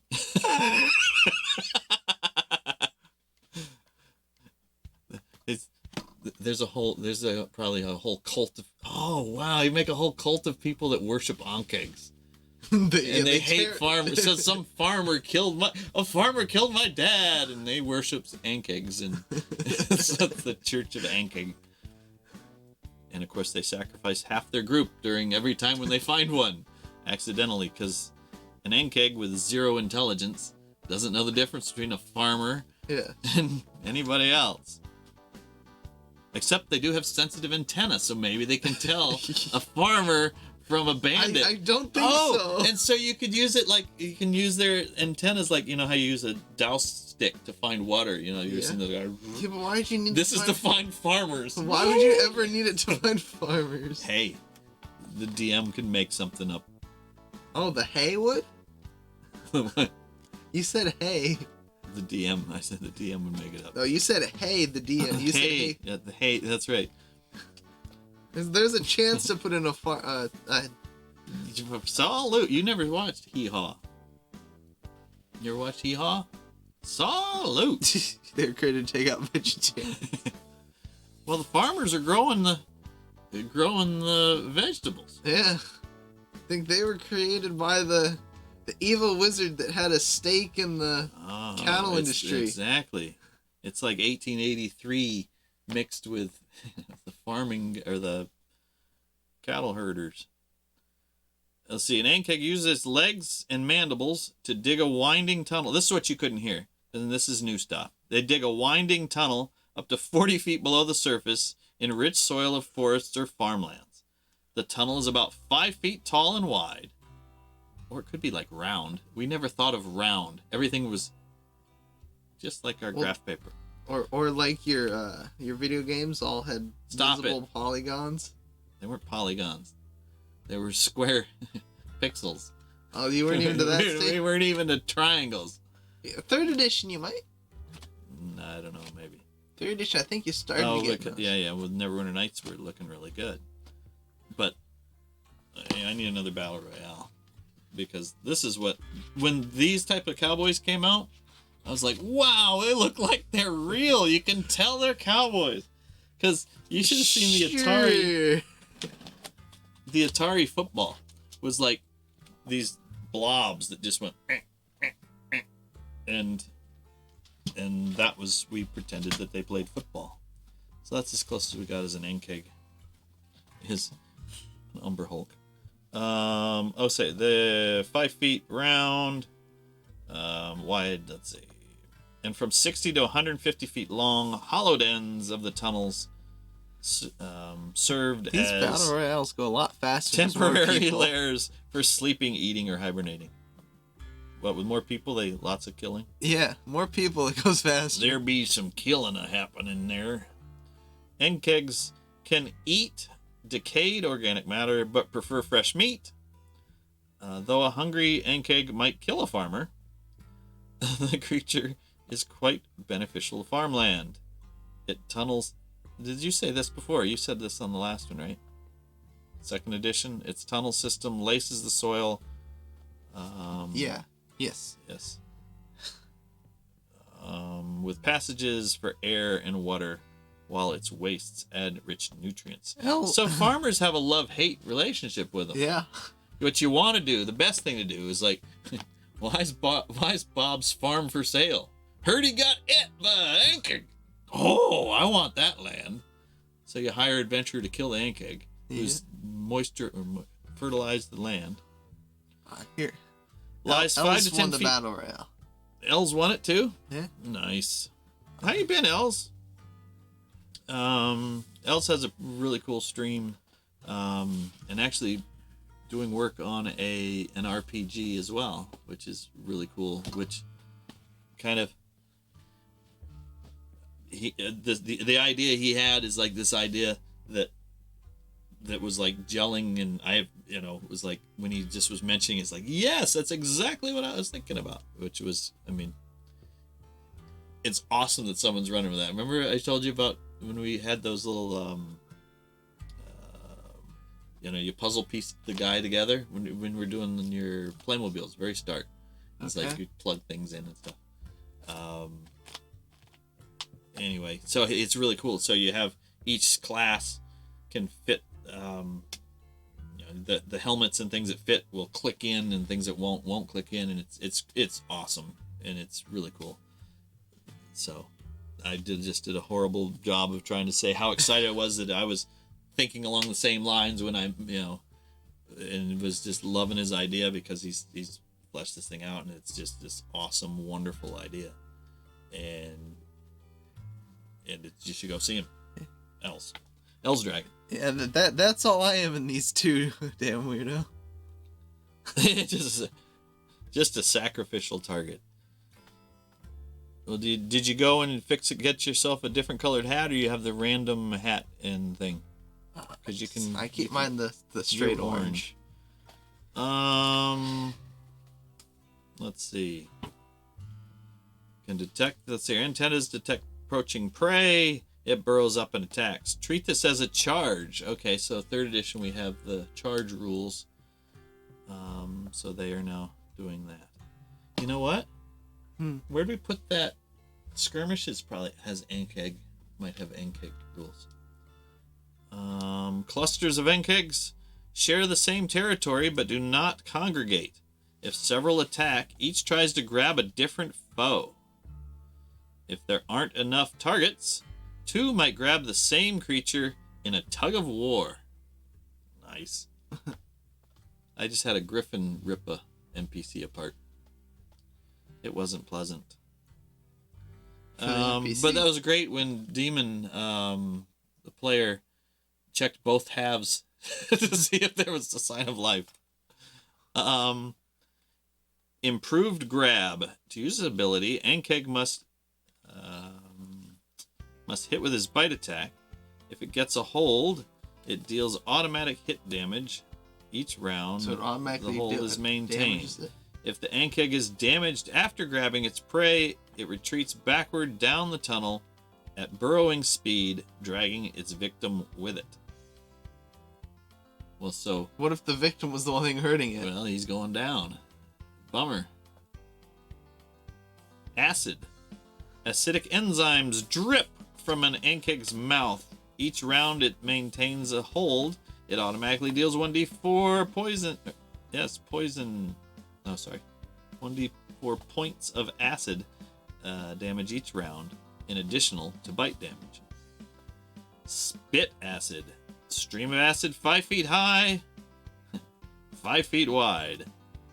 S1: There's probably a whole cult of. Oh wow! You make a whole cult of people that worship Anchegs, they hate farmers. It says some farmer killed my dad, and they worship Anchegs, and that's the Church of Ankheg. And of course, they sacrifice half their group during every time when they find one, accidentally, because an Ankheg with 0 intelligence doesn't know the difference between a farmer and anybody else. Except they do have sensitive antenna, so maybe they can tell a farmer from a bandit.
S2: I don't think so.
S1: And so you could use it like you can use their antennas like how you use a dowse stick to find water. You're using the guy.
S2: Yeah, but why did you need?
S1: This is to find farmers.
S2: Why would you ever need it to find farmers?
S1: Hey, the DM can make something up.
S2: Oh, the hay would? You said hay.
S1: The DM. I said the DM would make it up.
S2: No, you said hey. The DM. You said hey.
S1: Yeah, the hay. That's right.
S2: There's a chance to put in a
S1: Salute. You never watched Hee Haw. You ever watched Hee Haw? Salute.
S2: They're created to take out vegetarians.
S1: Well, the farmers are growing the vegetables.
S2: Yeah. I think they were created by the evil wizard that had a stake in the cattle industry.
S1: Exactly. It's like 1883 mixed with the farming or the cattle herders. Let's see. An Ankheg uses its legs and mandibles to dig a winding tunnel. This is what you couldn't hear. And this is new stuff. They dig a winding tunnel up to 40 feet below the surface in rich soil of forests or farmlands. The tunnel is about 5 feet tall and wide. Or it could be like round. We never thought of round. Everything was just like our graph paper.
S2: Or like your video games all had visible polygons.
S1: They weren't polygons. They were square pixels.
S2: Oh, you weren't even to that stage?
S1: We weren't even to triangles.
S2: Yeah, 3rd edition, you might.
S1: I don't know, maybe.
S2: 3rd edition, I think you started to get those.
S1: Yeah. With Neverwinter Nights, we're looking really good. But I need another Battle Royale. Because this is when these type of cowboys came out, I was like, wow, they look like they're real. You can tell they're cowboys. Because you should have seen the Atari. The Atari football was like these blobs that just went, and that was, we pretended that they played football. So that's as close as we got as an Ankheg. His Umber Hulk. Say the 5 feet round, wide, let's see, and from 60 to 150 feet long, hollowed ends of the tunnels served
S2: These
S1: as
S2: battle royales go a lot faster.
S1: temporary lairs for sleeping, eating, or hibernating. What, with more people, lots of killing?
S2: Yeah, more people, it goes faster.
S1: There be some killing happening there. Ankhegs can eat decayed organic matter, but prefer fresh meat. Though a hungry Ankheg might kill a farmer, the creature is quite beneficial to farmland. It tunnels. Did you say this before? You said this on the last one, right? 2nd edition. Its tunnel system laces the soil.
S2: Yeah. Yes.
S1: Yes. With passages for air and water, while its wastes add rich nutrients. So farmers have a love-hate relationship with them.
S2: Yeah.
S1: What you want to do, the best thing to do is like, why is Bob's farm for sale? Heard he got it by Ankheg. Oh, I want that land. So you hire adventurer to kill the Ankheg, who's fertilized the land.
S2: Here.
S1: Lies 5 to 10
S2: won the
S1: feet.
S2: battle royale.
S1: Els won it too?
S2: Yeah.
S1: Nice. How you been, Els? Els has a really cool stream, and actually doing work on an RPG as well, which is really cool. Which kind of the idea he had is like this idea that was like gelling, and was like when he just was mentioning, it's like, yes, that's exactly what I was thinking about. Which was, it's awesome that someone's running with that. Remember I told you about when we had those little you puzzle piece the guy together when we're doing your Playmobiles, very start. It's like you plug things in and stuff. Anyway, so it's really cool. So you have each class can fit the helmets and things that fit will click in, and things that won't click in, and it's awesome, and it's really cool. So I just did a horrible job of trying to say how excited I was that I was thinking along the same lines when I and was just loving his idea, because he's fleshed this thing out, and it's just this awesome, wonderful idea, and you should go see him. Els Dragon.
S2: Yeah, that's all I am in these two, damn weirdo.
S1: just a sacrificial target. Well, did you go and get yourself a different colored hat, or you have the random hat and thing? Because you can.
S2: I keep mine the straight orange.
S1: Let's see. Can detect. Let's see. Our antennas detect approaching prey. It burrows up and attacks. Treat this as a charge. Okay, so 3rd edition we have the charge rules. So they are now doing that. You know what? Where do we put that? Skirmishes probably has Ankheg. Might have Ankheg rules. Clusters of Ankhegs share the same territory but do not congregate. If several attack, each tries to grab a different foe. If there aren't enough targets, 2 might grab the same creature in a tug of war. Nice. I just had a griffin rip a NPC apart. It wasn't pleasant. But that was great when Demon, the player, checked both halves to see if there was a sign of life. Improved grab. To use this ability, Ankheg must hit with his bite attack. If it gets a hold, it deals automatic hit damage each round.
S2: So it automatically
S1: the hold is maintained.
S2: It.
S1: If the Ankheg is damaged after grabbing its prey, it retreats backward down the tunnel at burrowing speed, dragging its victim with it. Well, so...
S2: What if the victim was the one thing hurting it?
S1: Well, he's going down. Bummer. Acid. Acidic enzymes drip from an Ankheg's mouth. Each round it maintains a hold. It automatically deals 1d4 poison... Yes, poison... Oh, sorry. 1d4 points of acid damage each round, in additional to bite damage. Spit acid. Stream of acid 5 feet high, 5 feet wide,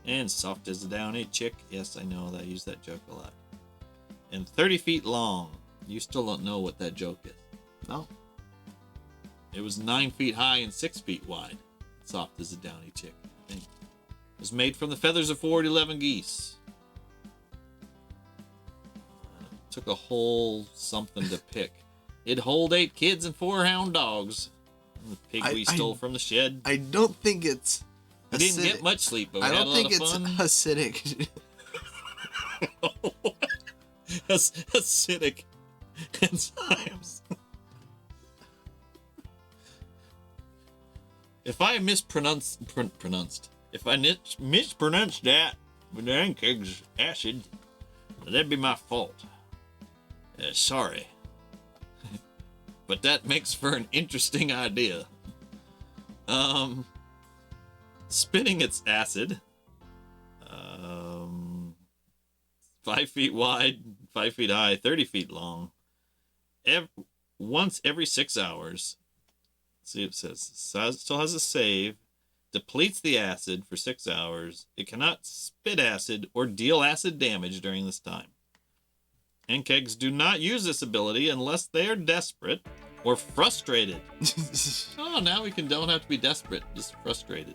S1: and soft as a downy chick. Yes, I know that I use that joke a lot. And 30 feet long. You still don't know what that joke is.
S2: No.
S1: It was 9 feet high and 6 feet wide. Soft as a downy chick, I think. It was made from the feathers of 411 geese. Took a whole something to pick. It'd hold 8 kids and 4 hound dogs. The pig we stole from the shed.
S2: I don't think it's...
S1: We didn't get much sleep, but we had a lot of fun.
S2: I don't think it's acidic.
S1: Acidic enzymes. If I mispronounced, if I mispronounced that with the Ankheg's acid, that'd be my fault. Sorry. But that makes for an interesting idea. Spinning its acid. 5 feet wide, 5 feet high, 30 feet long. Once every 6 hours. Let's see, it says still has a save. Depletes the acid for 6 hours. It cannot spit acid or deal acid damage during this time. Ankhegs do not use this ability unless they are desperate or frustrated. Oh, now we don't have to be desperate, just frustrated.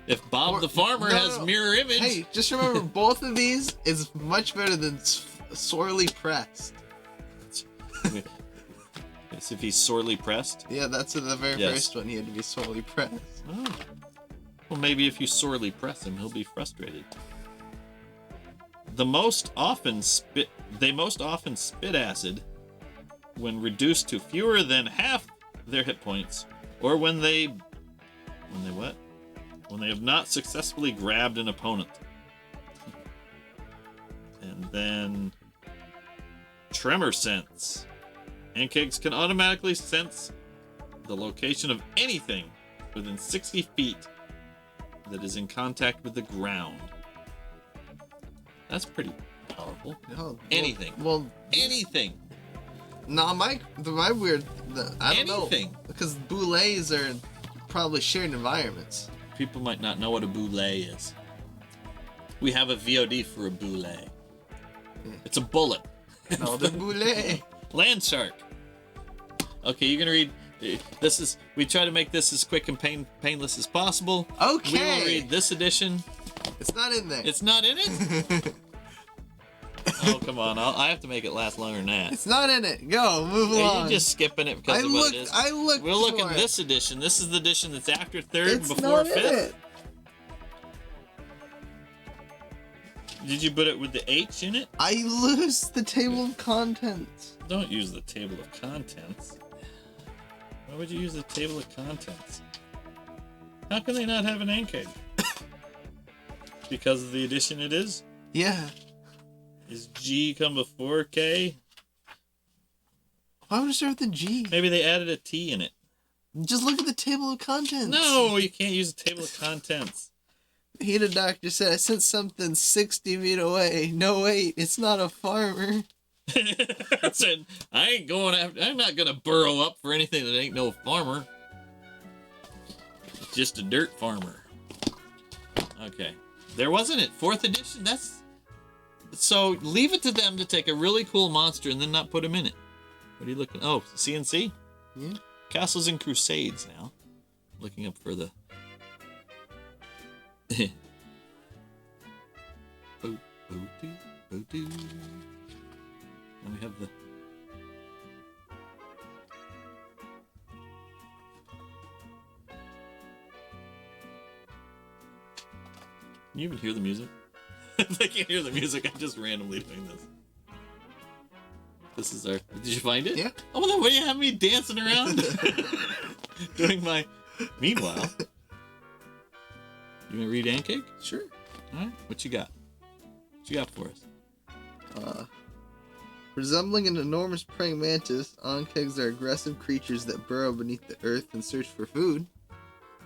S1: If Bob the farmer has mirror image...
S2: Hey, just remember, both of these is much better than sorely pressed.
S1: Yes, if he's sorely pressed?
S2: Yeah, that's the very first one. He had to be sorely pressed.
S1: Oh. Well, maybe if you sorely press him, he'll be frustrated. They most often spit acid when reduced to fewer than half their hit points, or when they have not successfully grabbed an opponent. And then tremor sense. Ankhegs can automatically sense the location of anything within 60 feet that is in contact with the ground. That's pretty powerful.
S2: No,
S1: anything.
S2: Well,
S1: anything.
S2: No, my weird. I don't
S1: anything.
S2: know, because boulets are probably shared environments.
S1: People might not know what a boulet is. We have a VOD for a boulet. It's a bullet.
S2: No, the boulet.
S1: Land shark. Okay, you can read We try to make this as quick and painless as possible.
S2: Okay.
S1: We will read this edition.
S2: It's not in there.
S1: It's not in it? Oh, come on. I have to make it last longer than that.
S2: It's not in it. Go, move along.
S1: You're just skipping it because of what it is.
S2: I looked
S1: We'll look
S2: for
S1: at
S2: it.
S1: this edition. This is the edition that's after 3rd
S2: It's
S1: before
S2: not
S1: 5th.
S2: in it.
S1: Did you put it with the H in it?
S2: I lose the table of contents.
S1: Don't use the table of contents. Why would you use the table of contents? How can they not have an Ankheg? Because of the edition it is?
S2: Yeah.
S1: Is G come before K?
S2: Why would it start with a G?
S1: Maybe they added a T in it.
S2: Just look at the table of contents.
S1: No, you can't use the table of contents.
S2: Heated Doctor said, I sent something 60 feet away. No, wait, it's not a farmer.
S1: I said, I'm not gonna burrow up for anything that ain't no farmer. It's just a dirt farmer. Okay. There wasn't it. 4th edition? So leave it to them to take a really cool monster and then not put him in it. What are you looking? Oh, CNC?
S2: Yeah.
S1: Castles and Crusades now. Looking up for the... And we have the... Can you even hear the music? If they can't hear the music, I'm just randomly doing this. This is our... Did you find it?
S2: Yeah.
S1: Oh, well, then why do you have me dancing around? Doing my... Meanwhile... You gonna read Ankheg?
S2: Sure.
S1: Alright, what you got? What you got for us?
S2: Resembling an enormous praying mantis, Anchegs are aggressive creatures that burrow beneath the earth and search for food.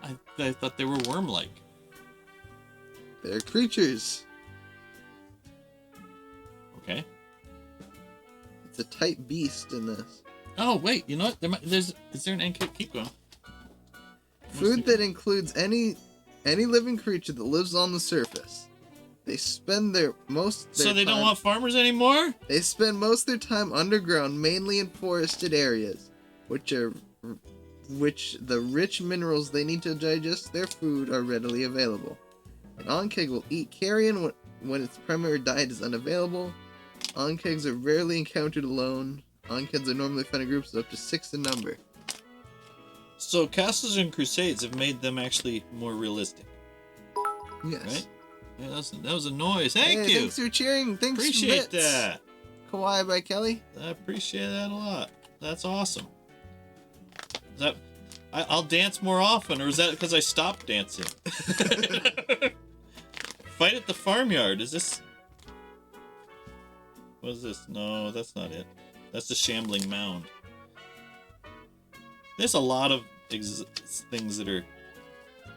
S1: I thought they were worm-like.
S2: They're creatures.
S1: Okay.
S2: It's a type beast in this.
S1: Oh, wait, you know what? Is there an Ankheg? Keep going.
S2: Food that includes any living creature that lives on the surface. They spend
S1: So they don't want farmers anymore?
S2: They spend most of their time underground, mainly in forested areas, which the rich minerals they need to digest their food are readily available. An Ankheg will eat carrion when its primary diet is unavailable. Anchegs are rarely encountered alone. Anchegs are normally found in groups of up to 6 in number.
S1: So Castles and Crusades have made them actually more realistic,
S2: Yes.
S1: right? Yeah, that was a noise. Thank you.
S2: Thanks for cheering. Thanks for
S1: Appreciate
S2: bits.
S1: that.
S2: Kawaii by Kelly.
S1: I appreciate that a lot. That's awesome. I'll dance more often, or is that because I stopped dancing? Fight at the farmyard. Is this... What is this? No, that's not it. That's the shambling mound. There's a lot of things that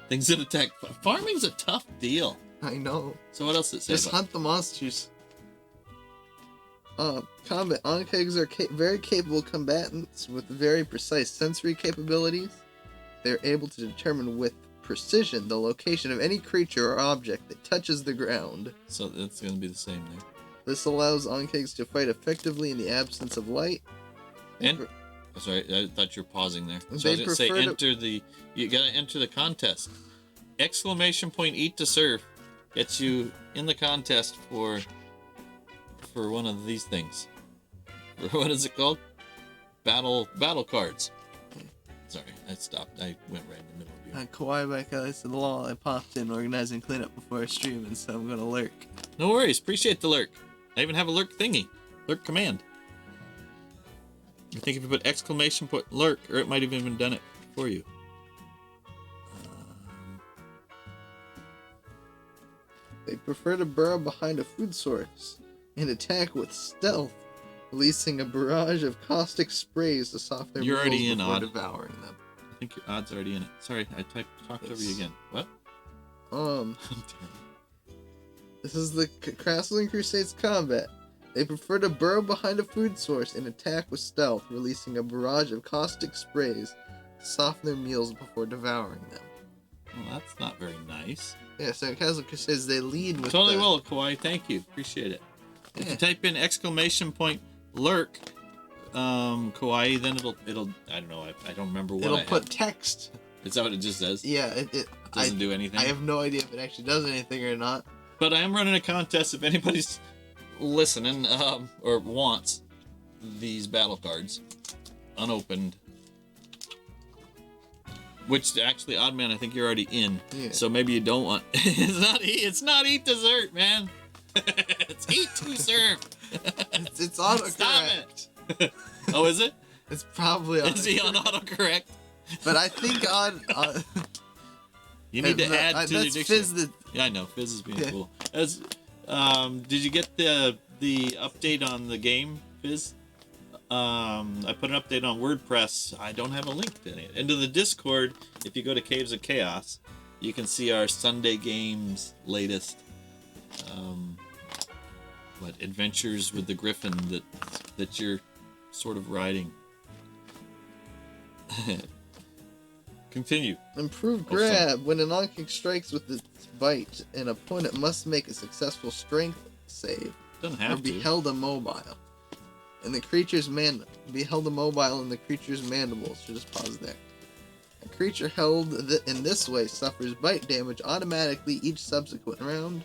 S1: attack. Farming's a tough deal.
S2: I know.
S1: So what else does it say
S2: Just
S1: about
S2: hunt the monsters. Combat. Anchegs are very capable combatants with very precise sensory capabilities. They're able to determine with precision the location of any creature or object that touches the ground.
S1: So it's going to be the same there.
S2: This allows Anchegs to fight effectively in the absence of light.
S1: And sorry, I thought you were pausing there. So I was
S2: They
S1: going to say
S2: prefer
S1: you got to enter the contest. Exclamation point eat to serve gets you in the contest for one of these things. What is it called? Battle cards. Sorry, I stopped. I went right in the middle of you.
S2: Kawaii by Kelly said, lol, I popped in organizing cleanup before I stream, and so I'm gonna lurk.
S1: No worries. Appreciate the lurk. I even have a lurk thingy. Lurk command. I think if you put exclamation point lurk, or it might have even done it for you.
S2: They prefer to burrow behind a food source and attack with stealth, releasing a barrage of caustic sprays to soften their
S1: You're already
S2: meals
S1: in,
S2: before
S1: Odd.
S2: devouring them.
S1: I think your odd's already in it. Sorry, I talked over you again. What?
S2: This is the Castles and Crusades combat. They prefer to burrow behind a food source and attack with stealth, releasing a barrage of caustic sprays to soften their meals before devouring them.
S1: Well, that's not very nice.
S2: Yeah, so in Castles and Crusades, they lead with
S1: Totally will, Kawaii. Thank you. Appreciate it. If
S2: Yeah.
S1: you type in exclamation point lurk, kawaii, then it'll I don't know, I don't remember what
S2: It'll
S1: I
S2: put
S1: have.
S2: text.
S1: Is that what it just says?
S2: Yeah,
S1: It doesn't do anything?
S2: I have no idea if it actually does anything or not.
S1: But I am running a contest if anybody's listening, or wants these battle cards unopened. Which actually, Oddman, I think you're already in.
S2: Yeah.
S1: So maybe you don't want. It's not eat dessert, man. It's eat to serve.
S2: It's autocorrect.
S1: Stop it. Oh, is it?
S2: It's probably autocorrect.
S1: Is he on autocorrect?
S2: But I think on
S1: You need to add to the
S2: that's
S1: dictionary.
S2: Fizz.
S1: Yeah, I know. Fizz is being
S2: Yeah.
S1: cool. Did you get the update on the game, Fizz? I put an update on WordPress. I don't have a link to it. Into the Discord, if you go to Caves of Chaos, you can see our Sunday Games latest adventures with the Griffin that you're sort of riding. Continue.
S2: Improved grab. When an Anhkheg strikes with its bite, an opponent must make a successful strength save.
S1: Doesn't
S2: Or
S1: have
S2: be
S1: to.
S2: held immobile. And the creature's be held immobile in the creature's mandibles. Should just pause there. A creature held in this way suffers bite damage automatically each subsequent round.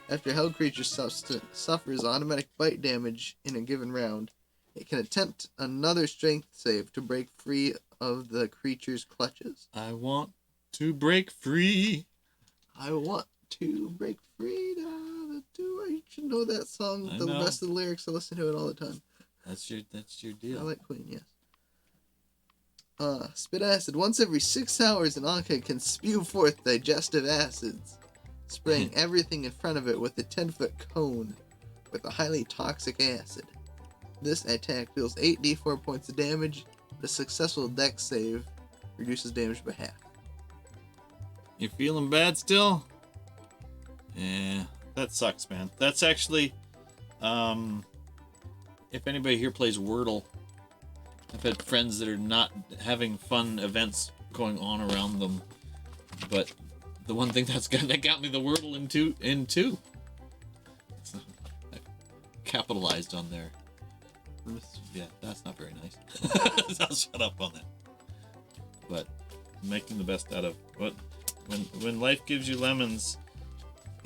S2: After a held creature suffers automatic bite damage in a given round, it can attempt another strength save to break free of the creature's clutches.
S1: I want to break free.
S2: I want to break free. I should know that song.
S1: I
S2: The
S1: know.
S2: rest of the lyrics, I listen to it all the time.
S1: That's your deal.
S2: I like Queen, yes. Spit acid. Once every 6 hours, an Ankhkheg can spew forth digestive acids, spraying everything in front of it with a 10-foot cone with a highly toxic acid. This attack deals 8d4 points of damage. The successful dex save reduces damage by half.
S1: You feeling bad still? Yeah, that sucks, man. That's actually, if anybody here plays Wordle, I've had friends that are not having fun events going on around them, but the one thing that got me the Wordle in two. So, I capitalized on there. Yeah, that's not very nice. I'll shut up on that. But making the best out of what when life gives you lemons,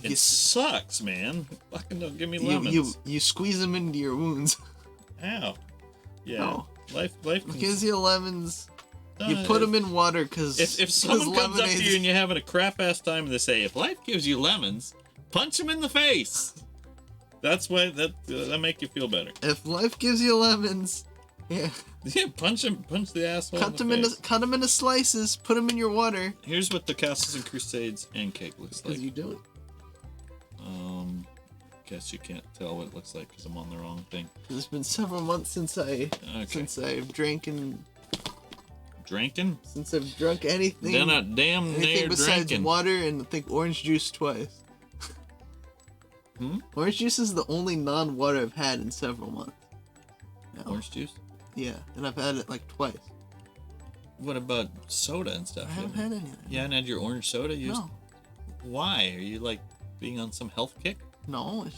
S1: it sucks, man. Fucking don't give me lemons.
S2: You squeeze them into your wounds.
S1: Ow. Yeah.
S2: No.
S1: Life
S2: Gives you lemons. You put them in water because
S1: if someone comes up to you and you're having a crap ass time and they say, if life gives you lemons, punch them in the face. That's why that make you feel better.
S2: If life gives you lemons, yeah.
S1: Yeah, punch the asshole.
S2: Cut them into slices. Put them in your water.
S1: Here's what the Castles and Crusades Ankhkheg looks like.
S2: Because you do it.
S1: Guess you can't tell what it looks like because I'm on the wrong thing.
S2: It's been several months since I've drinking.
S1: Drinking?
S2: Since I've drunk anything.
S1: They're not damn near
S2: anything besides
S1: drinking.
S2: water and I think orange juice twice. Orange juice is the only non-water I've had in several months. No.
S1: Orange juice?
S2: Yeah, and I've had it like twice.
S1: What about soda and stuff?
S2: I haven't had any of that.
S1: You haven't had your orange soda?
S2: No.
S1: Why? Are you like being on some health kick?
S2: No,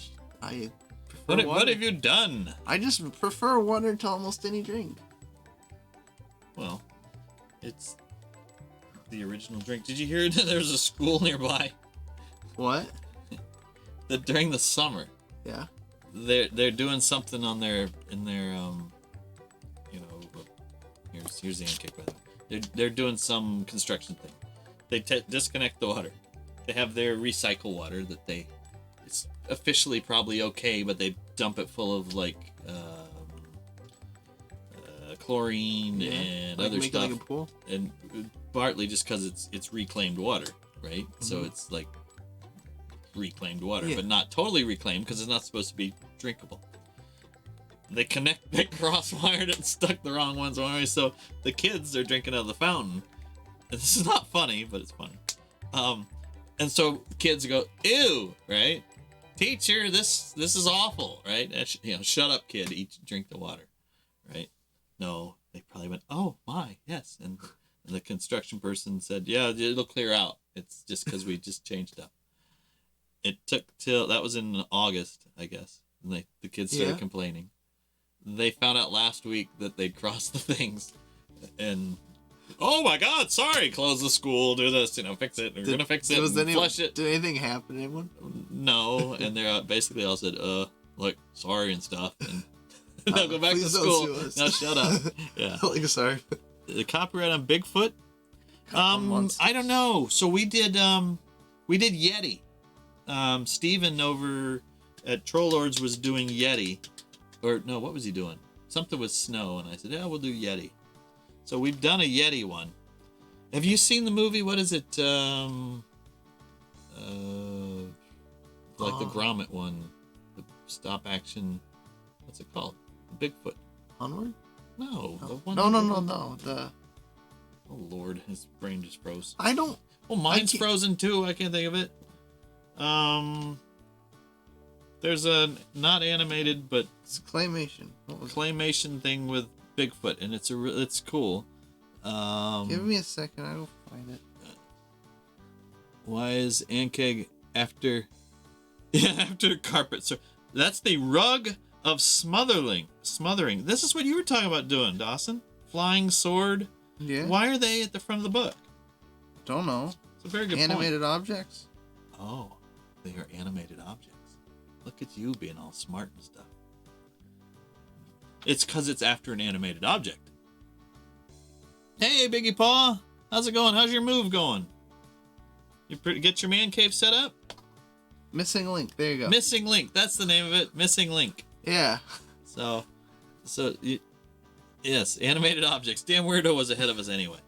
S2: I prefer water.
S1: What have you done?
S2: I just prefer water to almost any drink.
S1: Well, it's the original drink. Did you hear that there's a school nearby
S2: What?
S1: that during the summer
S2: Yeah.
S1: they're doing something on their here's the Anhkheg, by the way. They're doing some construction thing. They disconnect the water. They have their recycle water that it's officially probably okay, but they dump it full of like chlorine and
S2: like
S1: other
S2: make
S1: stuff.
S2: It like a pool?
S1: And partly just because it's reclaimed water, right? So it's like reclaimed water, but not totally reclaimed because it's not supposed to be drinkable. They cross-wired it and stuck the wrong ones on, so the kids are drinking out of the fountain. And this is not funny, but it's funny. And so kids go, ew, right? Teacher, this is awful, right? Shut up, kid, drink the water, right? No, they probably went, oh my, yes. And the construction person said, yeah, it'll clear out. It's just because we just changed up. It took that was in August, I guess. And the kids started complaining. they found out last week that they'd crossed the things, and oh my God, sorry, close the school, do this, fix it. We're gonna fix it, and flush it.
S2: Did anything happen to anyone?
S1: No, and they're basically all said, like sorry and stuff, and now go back to
S2: Please don't
S1: school.
S2: sue us.
S1: Now shut up. Yeah.
S2: Like, sorry.
S1: The copyright on Bigfoot. I don't know. So we did Yeti. Steven over at Trollords was doing Yeti. Or no, what was he doing? Something with snow, and I said, yeah, we'll do Yeti. So we've done a Yeti one. Have you seen the movie? What is it? Like the Gromit one. The stop action. What's it called? Bigfoot.
S2: Onward?
S1: No. The one
S2: No. The...
S1: Oh Lord, his brain just froze.
S2: I don't...
S1: Well, mine's frozen too. I can't think of it. There's a not animated but
S2: It's claymation. What was
S1: claymation thing with Bigfoot, and it's cool.
S2: Give me a second. I will find it.
S1: Why is Ankheg after carpet? So that's the rug of smothering. This is what you were talking about doing, Dawson. Flying sword.
S2: Yeah.
S1: Why are they at the front of the book?
S2: Don't know.
S1: It's a very good
S2: Animated objects.
S1: Oh, they are animated objects. Look at you being all smart and stuff. It's because it's after an animated object. Hey, Biggie Paw. How's it going? How's your move going? You get your man cave set up?
S2: Missing link. There you go.
S1: Missing link. That's the name of it. Missing link.
S2: Yeah.
S1: Yes, animated objects. Damn Weirdo was ahead of us anyway.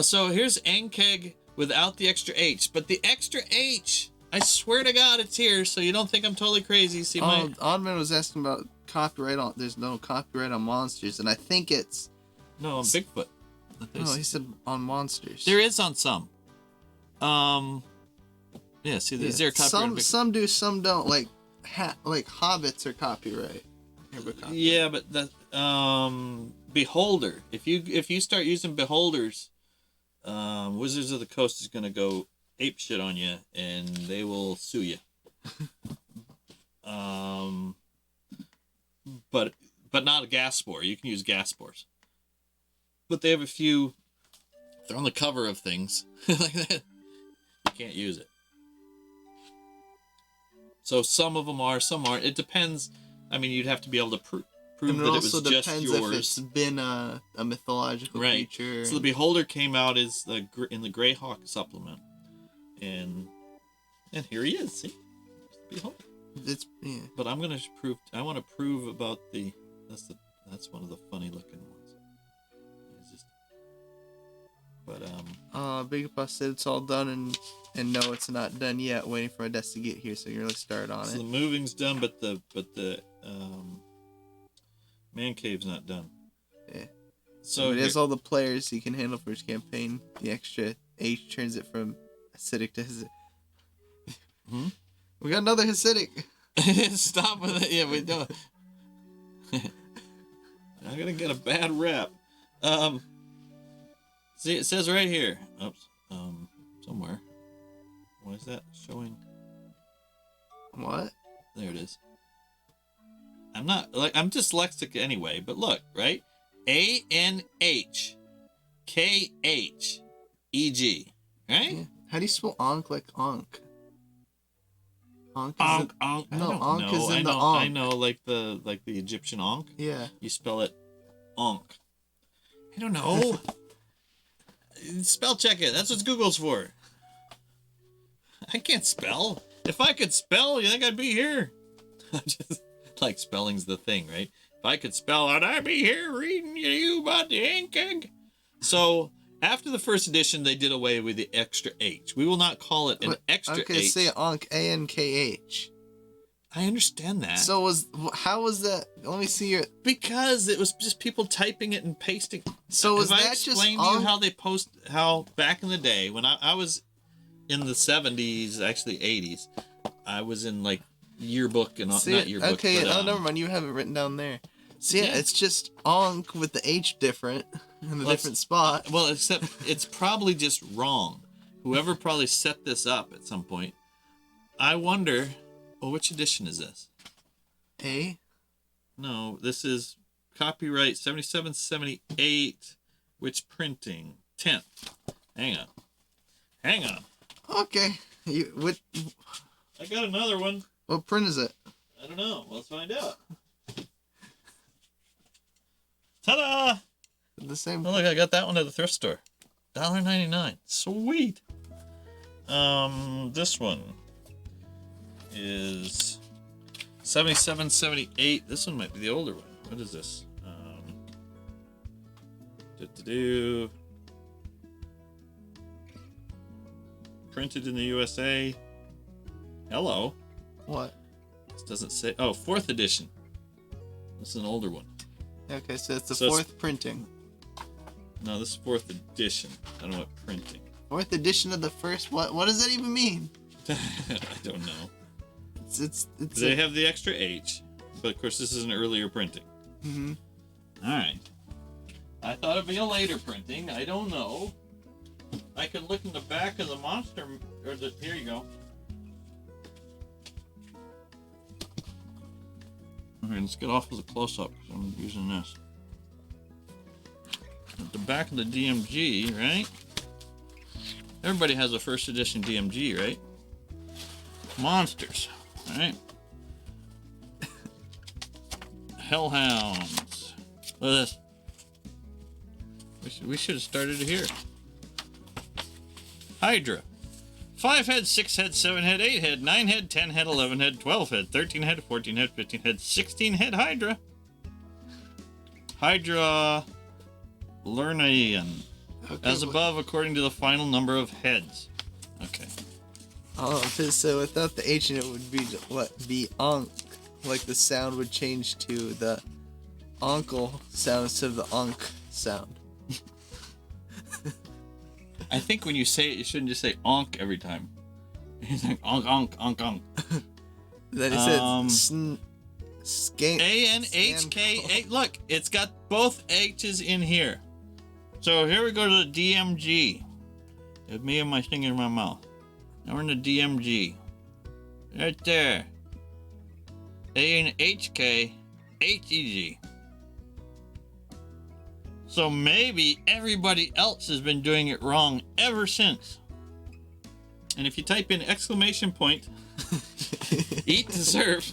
S1: So here's Ankheg without the extra H. But the extra H, I swear to God, it's here, so you don't think I'm totally crazy. See my...
S2: Oddman was asking about copyright on... There's no copyright on monsters, and I think it's...
S1: No, on Bigfoot.
S2: No, he said on monsters.
S1: There is on some. Yeah, see, is there a copyright?
S2: Some do, some don't. Like Hobbits are copyright.
S1: Yeah, but the Beholder. If you start using Beholders, Wizards of the Coast is gonna go ape shit on you, and they will sue you. But not a gas spore. You can use gas spores. But they have a few. They're on the cover of things like that. You can't use it. So some of them are, some aren't. It depends. I mean, you'd have to be able to prove that it was just yours.
S2: It also depends if it's been a mythological creature.
S1: So the Beholder came out in the Greyhawk supplement, and here he is. See, Beholder.
S2: Yeah.
S1: But I'm gonna prove. I want to prove about the. That's one of the funny looking ones. It's just. But
S2: Big Boss said it's all done and no, it's not done yet. Waiting for my desk to get here, so you're gonna start on it.
S1: So the moving's done, but the man cave's not done.
S2: Yeah.
S1: So
S2: it has all the players he can handle for his campaign. The extra H turns it from acidic to Hasidic. We got another Hasidic.
S1: Stop with it. Yeah, we don't. I'm gonna get a bad rep. See, it says right here. Oops. Somewhere. Why is that showing?
S2: What?
S1: There it is. I'm dyslexic anyway, but look, right? Anhkheg, right?
S2: Yeah. How do you spell Ankh like Ankh?
S1: Ankh.
S2: No, Ankh is in the Ankh.
S1: I know, like the Egyptian Ankh.
S2: Yeah.
S1: You spell it Ankh. I don't know. Spell check it. That's what Google's for. I can't spell. If I could spell, you think I'd be here? Just like spelling's the thing, right? If I could spell, I'd be here reading you about the Ankheg. So after the first edition, they did away with the extra H. We will not call it an extra
S2: okay,
S1: H.
S2: say Ankh, A-N-K-H.
S1: I understand that.
S2: So how was that? Let me see your...
S1: Because it was just people typing it and pasting.
S2: So was that just...
S1: Have I explained to you how back in the day, when I was in the 70s, actually 80s, I was in like yearbook and not yearbook.
S2: Okay,
S1: but,
S2: never mind. You have it written down there. So yeah, it's just Ankh with the H different in a different spot.
S1: Well, except it's probably just wrong. Whoever probably set this up at some point. I wonder... Well, which edition is this?
S2: A?
S1: No, this is copyright 7778. Which printing? 10th. Hang on.
S2: Okay. What
S1: I got another one.
S2: print is it?
S1: I don't know. Let's find out. Ta-da!
S2: The same.
S1: Oh, look, I got that one at the thrift store. $1.99. Sweet. This one is 7778. This one might be the older one. What is this? Printed in the USA. Hello.
S2: What?
S1: This doesn't say. Oh, 4th edition. This is an older one.
S2: Okay, so it's the
S1: So it's-
S2: 4th printing.
S1: No, this is 4th edition. I don't know what printing.
S2: 4th edition of the first. What does that even mean?
S1: I don't know.
S2: It's
S1: They have the extra H, but of course this is an earlier printing.
S2: Mm-hmm.
S1: All right. I thought it'd be a later printing. I don't know. I could look in the back of the monster, or the. Here you go. Okay, let's get off as a close-up because I'm using this. At the back of the DMG, right? Everybody has a 1st edition DMG, right? Monsters, right? Hellhounds. Look at this. We should have started it here. Hydra. 5 head, 6 head, 7 head, 8 head, 9 head, 10 head, 11 head, 12 head, 13 head, 14 head, 15 head, 16 head Hydra. Hydra Lernian.
S2: Okay,
S1: As above, according to the final number of heads. Okay.
S2: Oh, so without the H in it would be what? Be Ankh. Like the sound would change to the uncle sound instead of the Ankh sound.
S1: I think when you say it, you shouldn't just say onk every time. It's like onk, onk, onk, onk.
S2: Then it says skank.
S1: Anhkheg. Look, it's got both H's in here. So here we go to the DMG. With me and my finger in my mouth. Now we're in the DMG. Right there. Anhkheg. HEG. So maybe everybody else has been doing it wrong ever since. And if you type in exclamation point, eat to serve,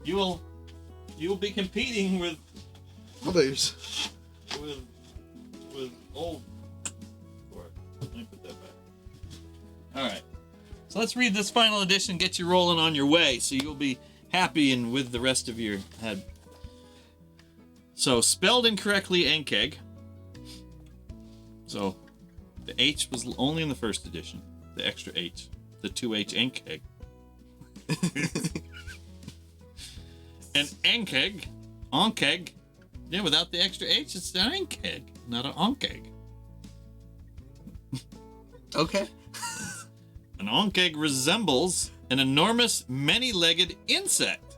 S1: you will be competing with
S2: Others.
S1: old. Let me put that back. All right. So let's read this final edition, get you rolling on your way, so you'll be happy and with the rest of your head. So, spelled incorrectly, Ankhkheg. So, the H was only in the 1st edition. The extra H. The 2H Ankhkheg. And Ankhkheg, yeah, without the extra H, it's an Ankhkheg, not an Ankhkheg.
S2: Okay.
S1: An Ankhkheg resembles an enormous, many-legged insect.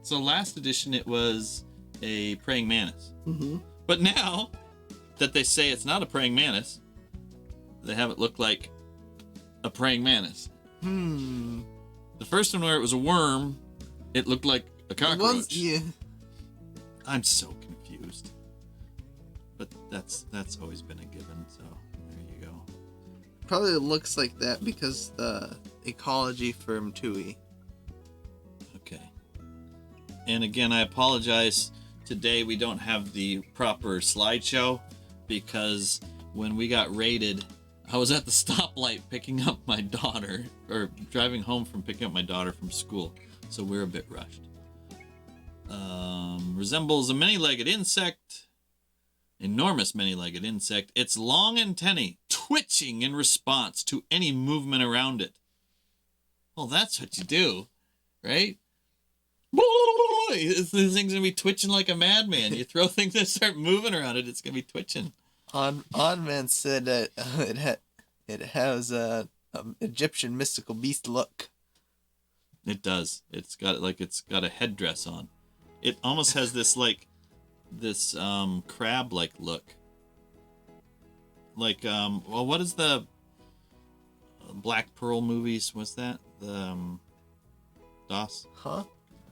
S1: So, last edition, it was a praying mantis.
S2: Mm-hmm.
S1: But now that they say it's not a praying mantis, they have it look like a praying mantis. The first one where it was a worm, it looked like a cockroach.
S2: Yeah.
S1: I'm so confused. But that's always been a given, so there you go.
S2: Probably looks like that because the ecology for Mtui.
S1: Okay. And again, I apologize. Today we don't have the proper slideshow because when we got raided, I was at the stoplight picking up my daughter, or driving home from picking up my daughter from school, so we're a bit rushed. Resembles a many-legged insect, enormous many-legged insect. Its long antennae twitching in response to any movement around it. Well, that's what you do, right? This thing's gonna be twitching like a madman. You throw things that start moving around it, it's gonna be twitching.
S2: Oddman said that it has a Egyptian mystical beast look.
S1: It does. It's got a headdress on. It almost has this crab-like look. Like well, what is the Black Pearl movies? What's that? The DOS?
S2: Huh?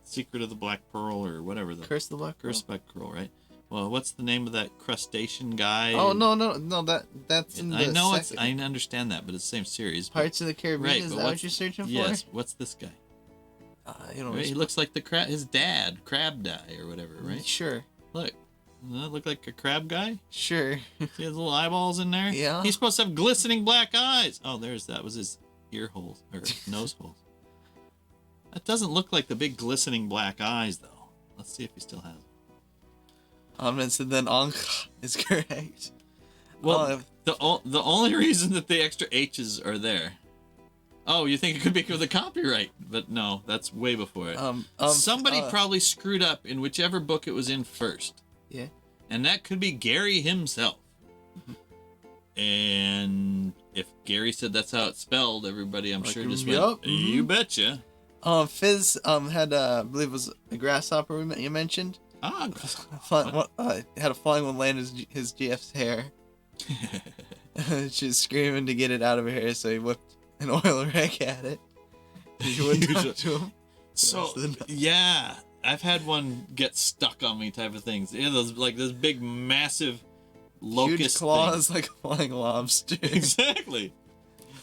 S1: Secret of the Black Pearl or whatever.
S2: Curse of the Black Pearl.
S1: Curse of the Black Pearl, right? Well, what's the name of that crustacean guy?
S2: Oh, no, that's in the
S1: I know
S2: second.
S1: I understand that, but it's the same series.
S2: Pirates of the Caribbean,
S1: right,
S2: is
S1: but
S2: that what you're searching for?
S1: Yes, what's this guy? Right, he looks like his dad, Crab Guy or whatever, right?
S2: Sure.
S1: Look, doesn't that look like a crab guy?
S2: Sure.
S1: See his little eyeballs in there?
S2: Yeah.
S1: He's supposed to have glistening black eyes. Oh, that was his ear holes, or nose holes. That doesn't look like the big glistening black eyes, though. Let's see if he still has them.
S2: And so then Anhkheg is correct.
S1: Well, the only reason that the extra H's are there. Oh, you think it could be with the copyright, but no, that's way before it. Somebody probably screwed up in whichever book it was in first.
S2: Yeah.
S1: And that could be Gary himself. And if Gary said that's how it's spelled, everybody, I'm sure, just went, you betcha.
S2: Fizz had, I believe it was a grasshopper you mentioned.
S1: Ah,
S2: had a flying one land his GF's hair. She was screaming to get it out of her hair, so he whipped an oil rag at it. He wouldn't talk to him.
S1: So, yeah, I've had one get stuck on me type of things. Yeah, those big, massive locust
S2: huge claws
S1: things.
S2: like a flying lobster.
S1: Exactly.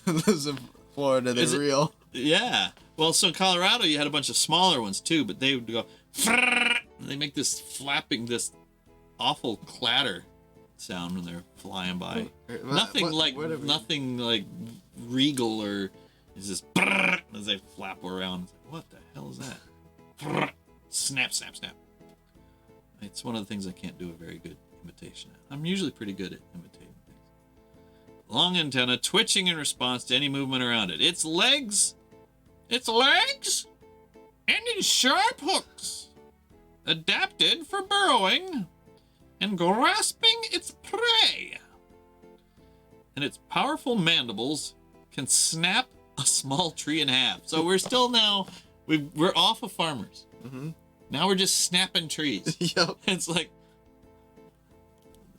S2: Those in Florida, they're real.
S1: Yeah. Well, so in Colorado, you had a bunch of smaller ones too, but they would go, and they make this flapping, this awful clatter sound when they're flying by. Nothing like regal or it's just as they flap around. What the hell is that? Snap, snap, snap. It's one of the things I can't do a very good imitation at. I'm usually pretty good at imitating things. Long antenna twitching in response to any movement around it. Its legs and sharp hooks, adapted for burrowing and grasping its prey. And its powerful mandibles can snap a small tree in half. So we're still now, we're off of farmers.
S2: Mm-hmm.
S1: Now we're just snapping trees.
S2: Yep.
S1: It's like,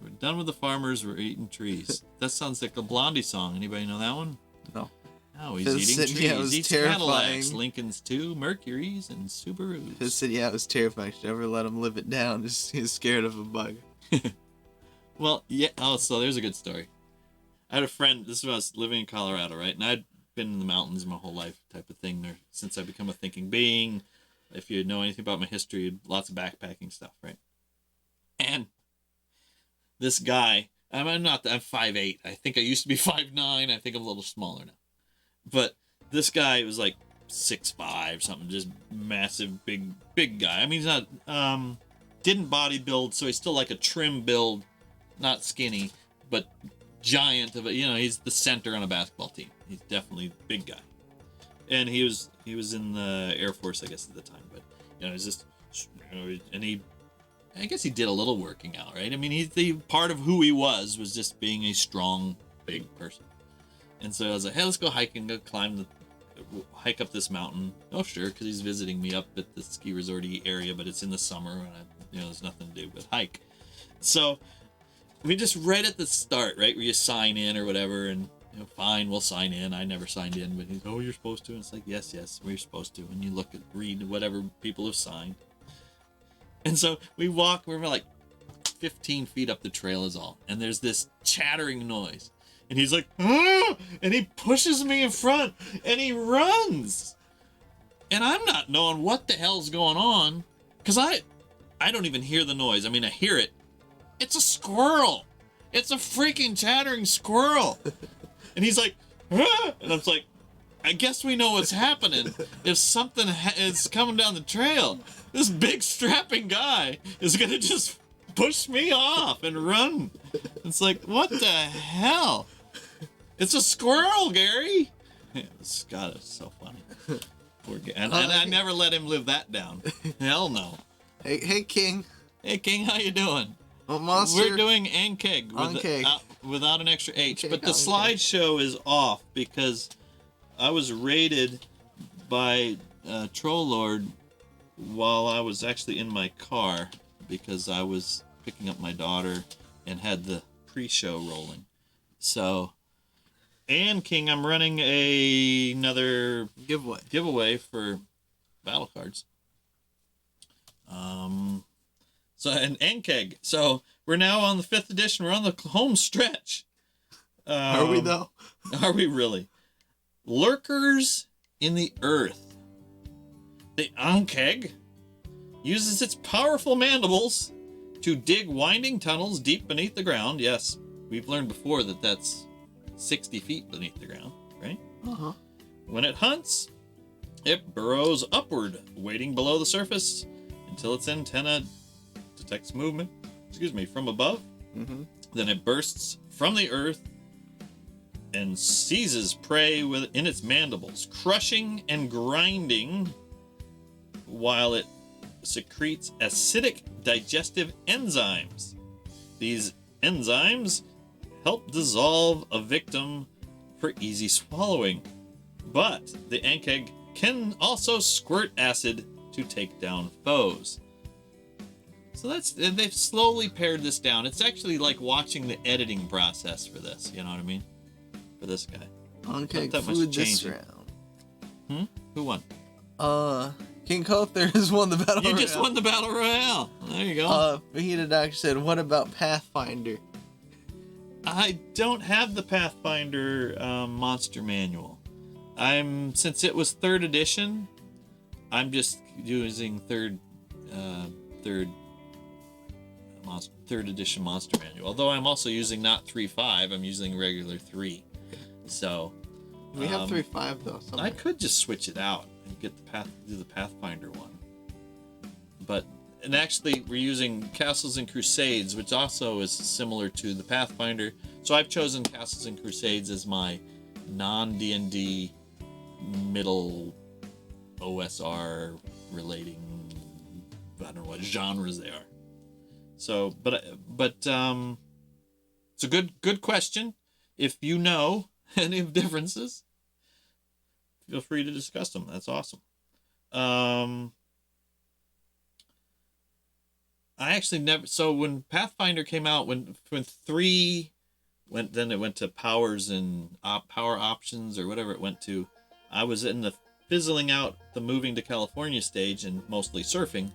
S1: we're done with the farmers, we're eating trees. That sounds like a Blondie song. Anybody know that one?
S2: No.
S1: Oh, he's eating trees.
S2: Yeah, it was
S1: Eats
S2: terrifying.
S1: Cadillacs, Lincolns too, Mercuries, and Subarus.
S2: Fizz said, yeah, it was terrifying. Should never let him live it down. Just he was scared of a bug.
S1: Well, yeah. Oh, so there's a good story. I had a friend. This is when I was living in Colorado, right? And I'd been in the mountains my whole life, type of thing. There since I become a thinking being. If you know anything about my history, lots of backpacking stuff, right? And this guy, I'm 5'8". I think I used to be 5'9". I think I'm a little smaller now. But this guy was like 6'5", something, just massive, big guy. I mean, he's not, didn't bodybuild, so he's still like a trim build, not skinny, but giant of a, he's the center on a basketball team. He's definitely a big guy. And he was in the Air Force, I guess, at the time. But, he's just, and I guess he did a little working out, right? I mean, the part of who he was just being a strong, big person. And so I was like, hey, let's go hiking, hike up this mountain. Oh, sure, because he's visiting me up at the ski resort-y area, but it's in the summer, and there's nothing to do but hike. So we just right at the start, right, where you sign in or whatever, and fine, we'll sign in. I never signed in, but he's, oh, you're supposed to. And it's like, yes, we're supposed to. And you read whatever people have signed. And so we walk, we're like 15 feet up the trail is all. And there's this chattering noise. And he's like, ah! And he pushes me in front and he runs. And I'm not knowing what the hell's going on. Because I don't even hear the noise. I mean, I hear it. It's a squirrel. It's a freaking chattering squirrel. And he's like, ah! And I'm like, I guess we know what's happening. If something is coming down the trail, this big strapping guy is going to just push me off and run. It's like, what the hell? It's a squirrel, Gary. God, it's so funny. Poor guy. And I never let him live that down. Hell no.
S2: Hey, King.
S1: Hey, King, how you doing?
S2: Well, Monster.
S1: We're doing Ankheg without an extra H, but the slideshow is off because I was raided by Troll Lord while I was actually in my car because I was picking up my daughter and had the pre-show rolling. So, and King, I'm running another giveaway for battle cards. So and Ankheg. So we're now on the 5th edition. We're on the home stretch.
S2: Are we though?
S1: Are we really? Lurkers in the earth. The Ankheg uses its powerful mandibles to dig winding tunnels deep beneath the ground. Yes, we've learned before that that's 60 feet beneath the ground, right?
S2: Uh-huh.
S1: When it hunts, it burrows upward, waiting below the surface until its antenna detects movement, from above.
S2: Mm-hmm.
S1: Then it bursts from the earth and seizes prey within its mandibles, crushing and grinding while it secretes acidic digestive enzymes. These enzymes help dissolve a victim for easy swallowing. But the Ankheg can also squirt acid to take down foes. So they've slowly pared this down. It's actually like watching the editing process for this, you know what I mean? For this guy.
S2: Ankheg
S1: Not that much
S2: food this
S1: changing.
S2: round.
S1: Who won?
S2: King Cother has won the battle royale.
S1: You just won the battle royale. There you go.
S2: Fajita Doctor said, what about Pathfinder?
S1: I don't have the Pathfinder monster manual. Since it was 3rd edition, I'm just using third edition monster manual. Although I'm also using not 3.5, I'm using regular 3. So
S2: We have 3.5 though. Somewhere.
S1: I could just switch it out and get do the Pathfinder one. And actually, we're using Castles and Crusades, which also is similar to the Pathfinder. So I've chosen Castles and Crusades as my non-D&D middle OSR relating. I don't know what genres they are. So, but it's a good question. If you know any of the differences, feel free to discuss them. That's awesome. I actually never. So when Pathfinder came out, when 3 went, then it went to powers and power options or whatever it went to. I was in the fizzling out the moving to California stage and mostly surfing,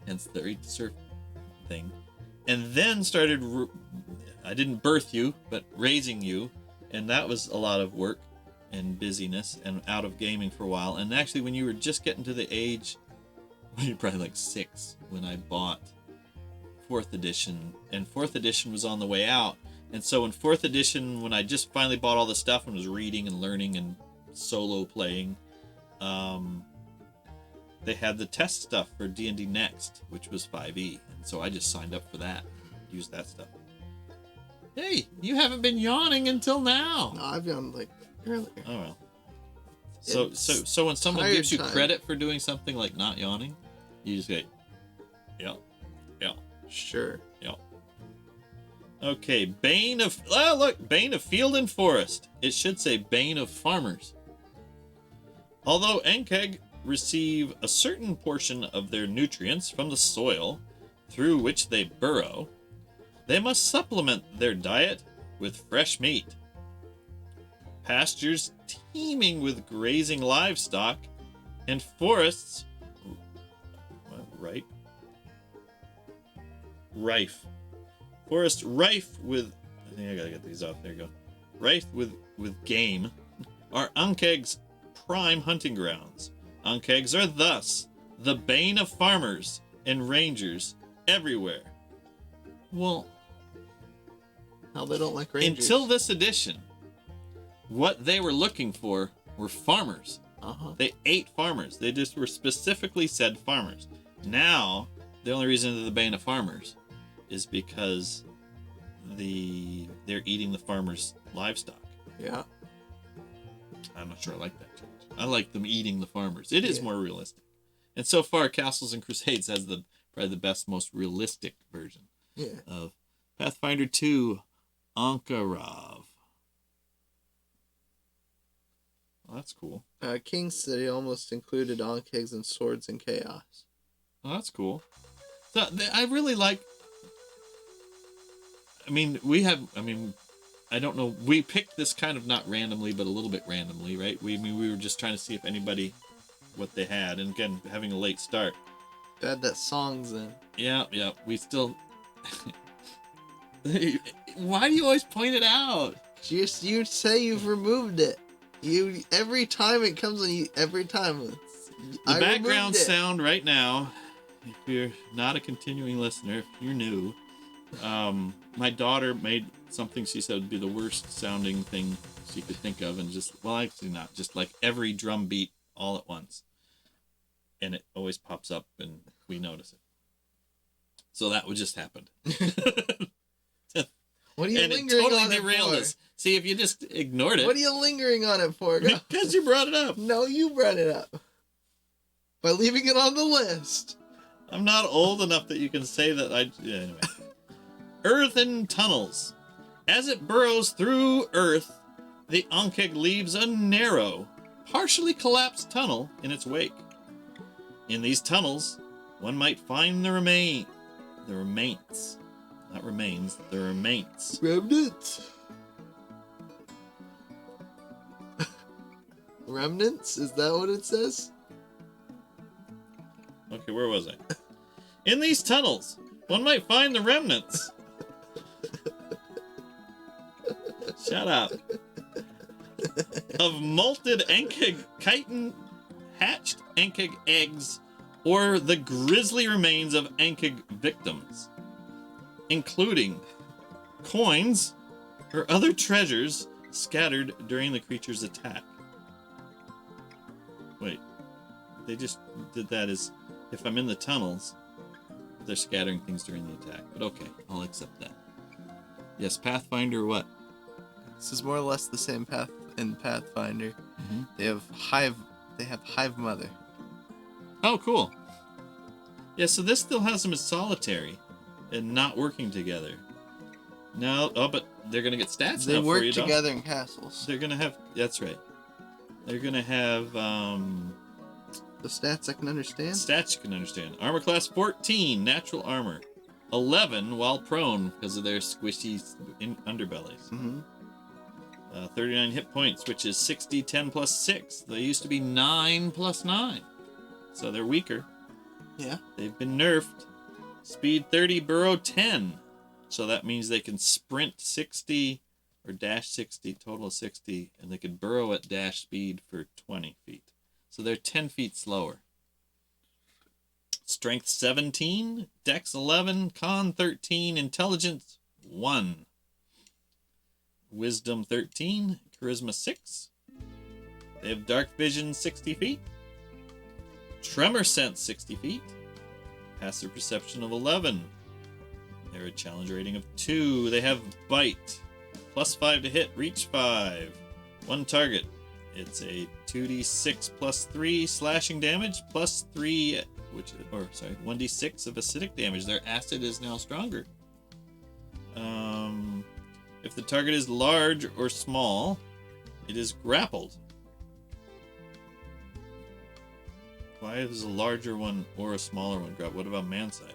S1: hence the Eat the Surf thing, and then started. I didn't birth you, but raising you, and that was a lot of work and busyness and out of gaming for a while. And actually, when you were just getting to the age. You're probably like 6 when I bought 4th edition, and 4th edition was on the way out. And so in 4th edition, when I just finally bought all the stuff and was reading and learning and solo playing, they had the test stuff for D&D Next, which was 5e. And so I just signed up for that, used that stuff. Hey, you haven't been yawning until now.
S2: No, I've yawned like earlier.
S1: Oh well. So when someone gives you credit for doing something like not yawning, you just say, yeah.
S2: Sure.
S1: Yeah. Okay, Bane of Field and Forest. It should say Bane of Farmers. Although Ankheg receive a certain portion of their nutrients from the soil through which they burrow, they must supplement their diet with fresh meat. Pastures teeming with grazing livestock, and forests rife with. I think I gotta get these off. There you go. Rife with game are Ankheg's prime hunting grounds. Ankhegs are thus the bane of farmers and rangers everywhere. Well,
S2: no, they don't like rangers.
S1: Until this edition, what they were looking for were farmers. They ate farmers. They just were specifically said farmers. Now, the only reason they're the bane of farmers is because they're eating the farmers' livestock.
S2: Yeah.
S1: I'm not sure I like that change. I like them eating the farmers. It is more realistic. And so far, Castles and Crusades has probably the best, most realistic version of Pathfinder 2, Ankarav. Well, that's cool.
S2: King City almost included Anchegs and Swords and Chaos.
S1: Oh, that's cool. So, I really like... I don't know. We picked this kind of not randomly, but a little bit randomly, right? We were just trying to see if anybody, what they had. And again, having a late start.
S2: Add that songs in.
S1: Yeah. We still. Why do you always point it out?
S2: You say you've removed it. Every time it comes on, every time.
S1: The background sound right now, if you're not a continuing listener, if you're new, my daughter made something she said would be the worst sounding thing she could think of, and actually not, just like every drum beat all at once. And it always pops up and we notice it. So that would just happen.
S2: What are you
S1: and
S2: lingering
S1: it totally
S2: on it
S1: derailed
S2: for?
S1: us. See, if you just ignored it.
S2: What are you lingering on it for?
S1: Because you brought it up.
S2: No, you brought it up. By leaving it on the list.
S1: I'm not old enough that you can say that anyway. Earthen tunnels. As it burrows through earth, the Ankhkheg leaves a narrow, partially collapsed tunnel in its wake. In these tunnels, one might find the remains. Not remains, the remains.
S2: Remnants. Remnants? Is that what it says?
S1: Okay, where was I? In these tunnels, one might find the remnants. Shut up. Of molted Anhkheg chitin, hatched Ankhkheg eggs, or the grisly remains of Ankhkheg victims, including coins or other treasures scattered during the creature's attack. Wait, they just did that as if I'm in the tunnels, they're scattering things during the attack. But okay, I'll accept that. Yes, Pathfinder what?
S2: This is more or less the same path in Pathfinder.
S1: Mm-hmm.
S2: They have Hive Mother.
S1: Oh, cool. Yeah, so this still has them as solitary and not working together. No, but they're gonna get stats
S2: They
S1: now
S2: work
S1: for you,
S2: together in castles.
S1: They're gonna have. That's right. They're gonna have
S2: The stats I can understand.
S1: stats you can understand. Armor class 14, natural armor. 11 while prone because of their squishy underbellies.
S2: Mm-hmm.
S1: 39 hit points, which is 60, 10 plus 6. They used to be 9 plus 9. So they're weaker.
S2: Yeah.
S1: They've been nerfed. Speed 30, burrow 10. So that means they can sprint 60 or dash 60, total of 60, and they can burrow at dash speed for 20 feet. So they're 10 feet slower. Strength 17, Dex 11, Con 13, Intelligence 1. Wisdom 13, Charisma 6. They have Dark Vision 60 feet. Tremor Sense 60 feet. Passive Perception of 11. They're a challenge rating of 2. They have Bite. Plus 5 to hit, Reach 5. One target. It's a 2d6 plus 3 slashing damage, plus 3, 1d6 of acidic damage. Their acid is now stronger. If the target is large or small, it is grappled. Why is a larger one or a smaller one grappled? What about man size?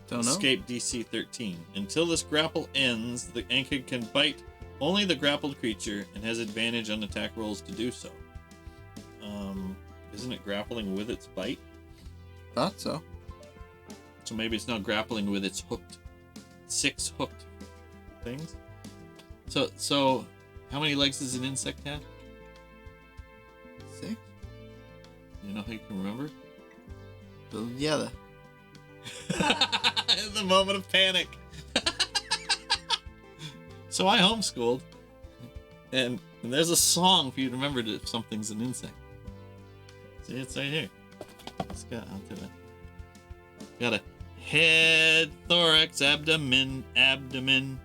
S2: Don't know.
S1: Escape DC 13. Until this grapple ends, the Ankhkheg can bite only the grappled creature and has advantage on attack rolls to do so. Isn't it grappling with its bite?
S2: Thought so.
S1: So maybe it's now grappling with its 6 hooked things. So how many legs does an insect have?
S2: 6?
S1: You know how you can remember?
S2: Yeah.
S1: The moment of panic. So I homeschooled, and there's a song for you to remember if something's an insect. See, it's right here. I'll do it. Got a head, thorax, abdomen, abdomen.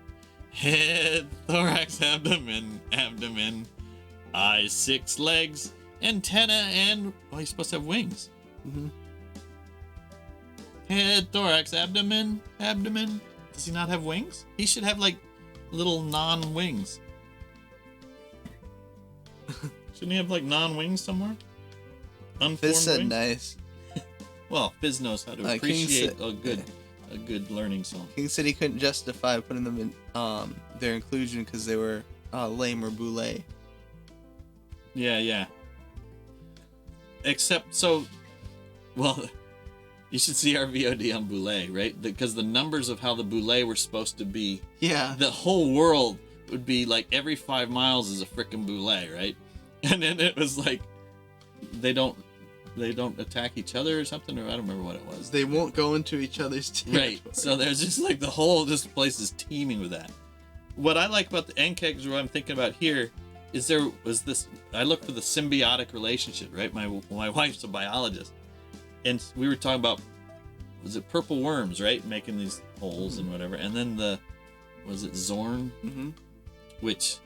S1: Head, thorax, abdomen, abdomen. Eyes, 6 legs, antenna, and he's supposed to have wings.
S2: Mm-hmm.
S1: Head, thorax, abdomen, abdomen. Does he not have wings? He should have like little non-wings. Shouldn't he have like non-wings somewhere? Unformed
S2: Fizz said
S1: wings?
S2: nice.
S1: Well, Fizz knows how to appreciate a good learning song.
S2: King said he couldn't justify putting them in their inclusion because they were lame or boule.
S1: Yeah. Except, You should see our VOD on Boule, right? Because the numbers of how the Boule were supposed to be,
S2: Yeah.
S1: the whole world would be like every 5 miles is a frickin' Boule, right? And then it was like they don't attack each other or something, or I don't remember what it was.
S2: They won't go into each other's territory.
S1: Right. So there's just like this place is teeming with that. What I like about the Anchegs, what I'm thinking about here, is there was this. I look for the symbiotic relationship, right? My wife's a biologist, and we were talking about, was it purple worms, right? Making these holes and whatever, and then was it Zorn?
S2: Mm-hmm.
S1: Which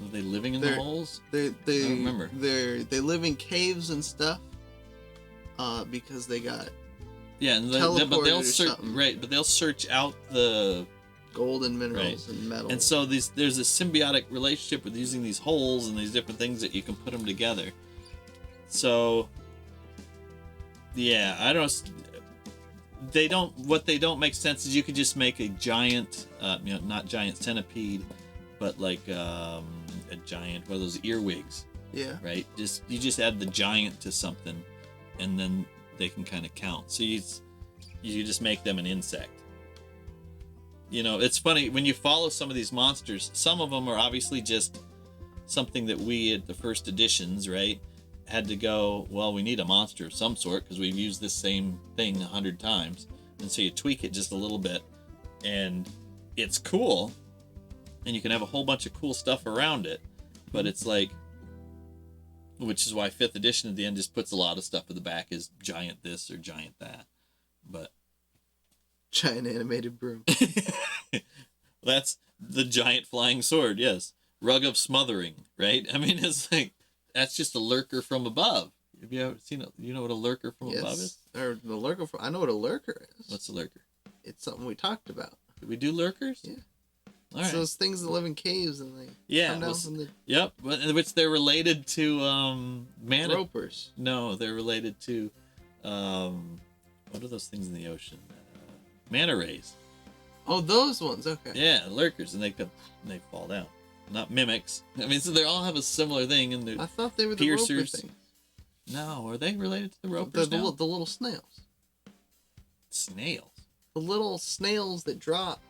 S1: were they living in the holes?
S2: They
S1: I don't remember.
S2: They live in caves and stuff. Because they got
S1: but they'll search but they'll search out the
S2: gold and minerals and metal.
S1: And so there's a symbiotic relationship with using these holes and these different things that you can put them together. So yeah, I don't. What they don't make sense is you could just make a giant, not giant centipede, but like a giant one of those earwigs. Yeah. Right. You just add the giant to something, and then they can kind of count. So you just make them an insect. It's funny when you follow some of these monsters. Some of them are obviously just something that we at the first editions, right, had to go, well, we need a monster of some sort because we've used this same thing 100 times. And so you tweak it just a little bit, and it's cool, and you can have a whole bunch of cool stuff around it. But it's like, which is why 5th edition at the end just puts a lot of stuff at the back as giant this or giant that. But
S2: giant animated broom.
S1: That's the giant flying sword, yes. Rug of Smothering, right? I mean, it's like, that's just a lurker from above. Have you ever seen it? You know what a lurker from above is?
S2: Or the lurker I know what a lurker is.
S1: What's a lurker?
S2: It's something we talked about.
S1: Did we do lurkers?
S2: Yeah.
S1: All
S2: it's
S1: right.
S2: those things that live in caves and they come down from the...
S1: Yep, which they're related to mana...
S2: Ropers.
S1: No, they're related to... what are those things in the ocean? Manta rays.
S2: Oh, those ones, okay.
S1: Yeah, lurkers, and they fall down. Not mimics. I mean, so they all have a similar thing. And
S2: I thought they were the
S1: piercers.
S2: roper things.
S1: No, are they related to the ropers
S2: the little snails.
S1: Snails?
S2: The little snails that drop.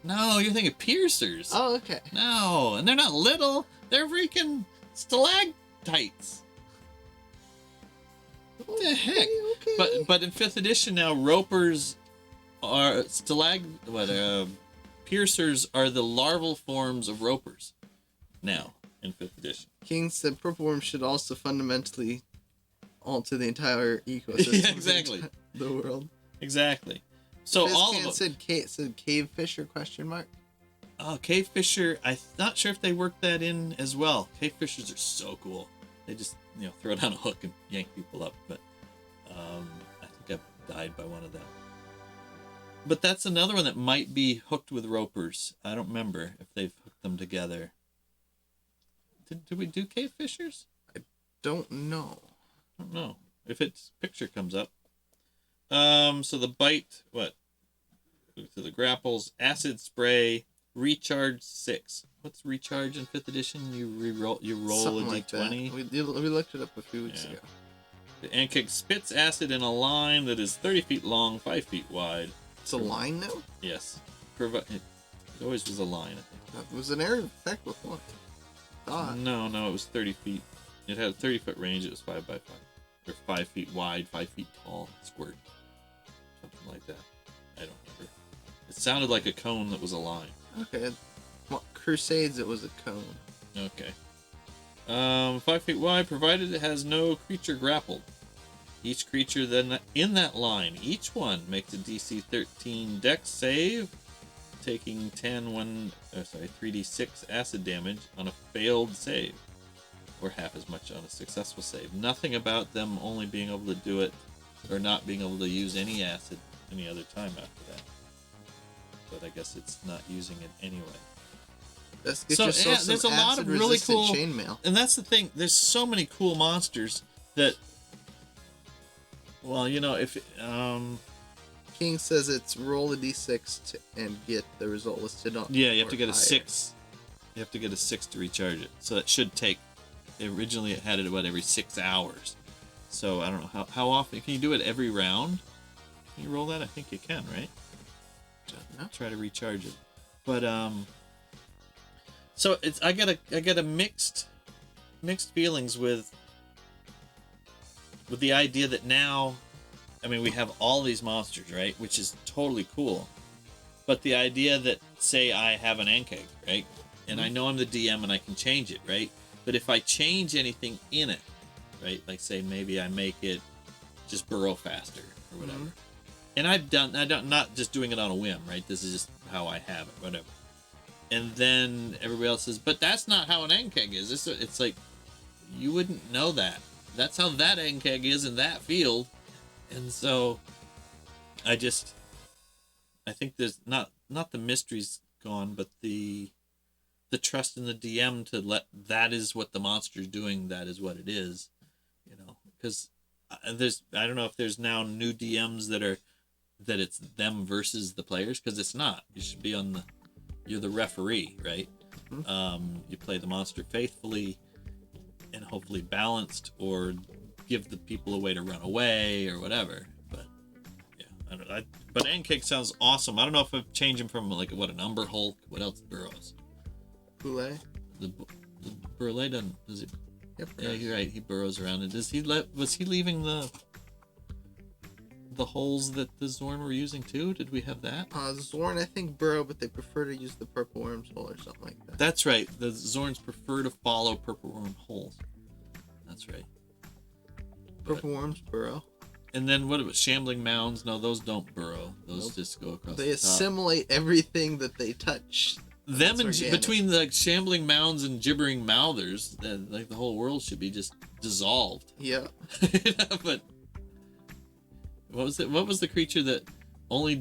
S1: No, you're thinking piercers.
S2: Oh, okay.
S1: No, and they're not little. They're freaking stalactites. What the heck? Okay. But in 5th edition now, ropers are piercers are the larval forms of ropers. Now in 5th edition,
S2: King said purple worms should also fundamentally alter the entire ecosystem.
S1: Yeah, exactly.
S2: The world.
S1: Exactly. So all of them
S2: said cave fisher question mark.
S1: Oh, cave fisher. I'm not sure if they worked that in as well. Cave fishers are so cool. They just throw down a hook and yank people up. But I think I died by one of them. But that's another one that might be hooked with ropers. I don't remember if they've hooked them together. Did we do cave fishers?
S2: I don't know.
S1: I don't know. If its picture comes up. So the bite, what? To the grapples, acid spray, recharge 6. What's recharge in 5th edition? You roll
S2: something
S1: a d20.
S2: Like we looked it up a few weeks ago.
S1: The Anhkheg spits acid in a line that is 30 feet long, 5 feet wide.
S2: It's a line now?
S1: Yes. It always was a line, I think.
S2: It was an area of effect with one.
S1: No, it was 30 feet. It had a 30-foot range. It was 5 by 5. Or 5 feet wide, 5 feet tall. Squirt. Something like that. I don't remember. It sounded like a cone that was a line.
S2: Okay. Well, Crusades, it was a cone.
S1: Okay. 5 feet wide, provided it has no creature grappled. Each creature then in that line, each one makes a DC 13 Dex save, taking 3d6 acid damage on a failed save, or half as much on a successful save. Nothing about them only being able to do it, or not being able to use any acid any other time after that. But I guess it's not using it anyway.
S2: There's
S1: a lot of really cool
S2: chainmail.
S1: And that's the thing. There's so many cool monsters that. Well, if
S2: King says it's roll a d6 and get the result listed on.
S1: Yeah, you have to get a 6. You have to get a 6 to recharge it. So that should take. Originally, it had it every 6 hours. So I don't know how often can you do it every round? Can you roll that? I think you can, right? Try to recharge it, but so it's I get a mixed feelings with the idea that now, I mean, we have all these monsters, right, which is totally cool, but the idea that, say I have an Ankhkheg, right, and I know I'm the DM and I can change it, right, but if I change anything in it, right, like say maybe I make it just burrow faster or whatever. And I'm not just doing it on a whim, right? This is just how I have it, whatever. And then everybody else says, but that's not how an Ankhkheg is. It's like, you wouldn't know that. That's how that Ankhkheg is in that field. And so, I think there's not the mystery's gone, but the trust in the DM to let that is what the monster's doing, that is what it is, you know, because I don't know if there's now new DMs that it's them versus the players, because it's not. You should be you're the referee, right? You play the monster faithfully and hopefully balanced, or give the people a way to run away or whatever. But yeah, but Ankhkheg sounds awesome. I don't know if I've changed him from like an Umber Hulk. What else burrows?
S2: Boule.
S1: The Burle doesn't. Does it?
S2: Yep.
S1: Yeah, you're right. He burrows around. And was he leaving the holes that the Zorn were using too? Did we have that?
S2: Zorn, I think, burrow, but they prefer to use the purple worm's hole or something like that.
S1: That's right. The Zorns prefer to follow purple worm holes. That's right.
S2: Purple worms burrow.
S1: And then what? It was shambling mounds. No, those don't burrow. Those just go across.
S2: They assimilate everything that they touch.
S1: Them and between the shambling mounds and gibbering mouthers, like the whole world should be just dissolved.
S2: Yeah.
S1: But what was it? What was the creature that only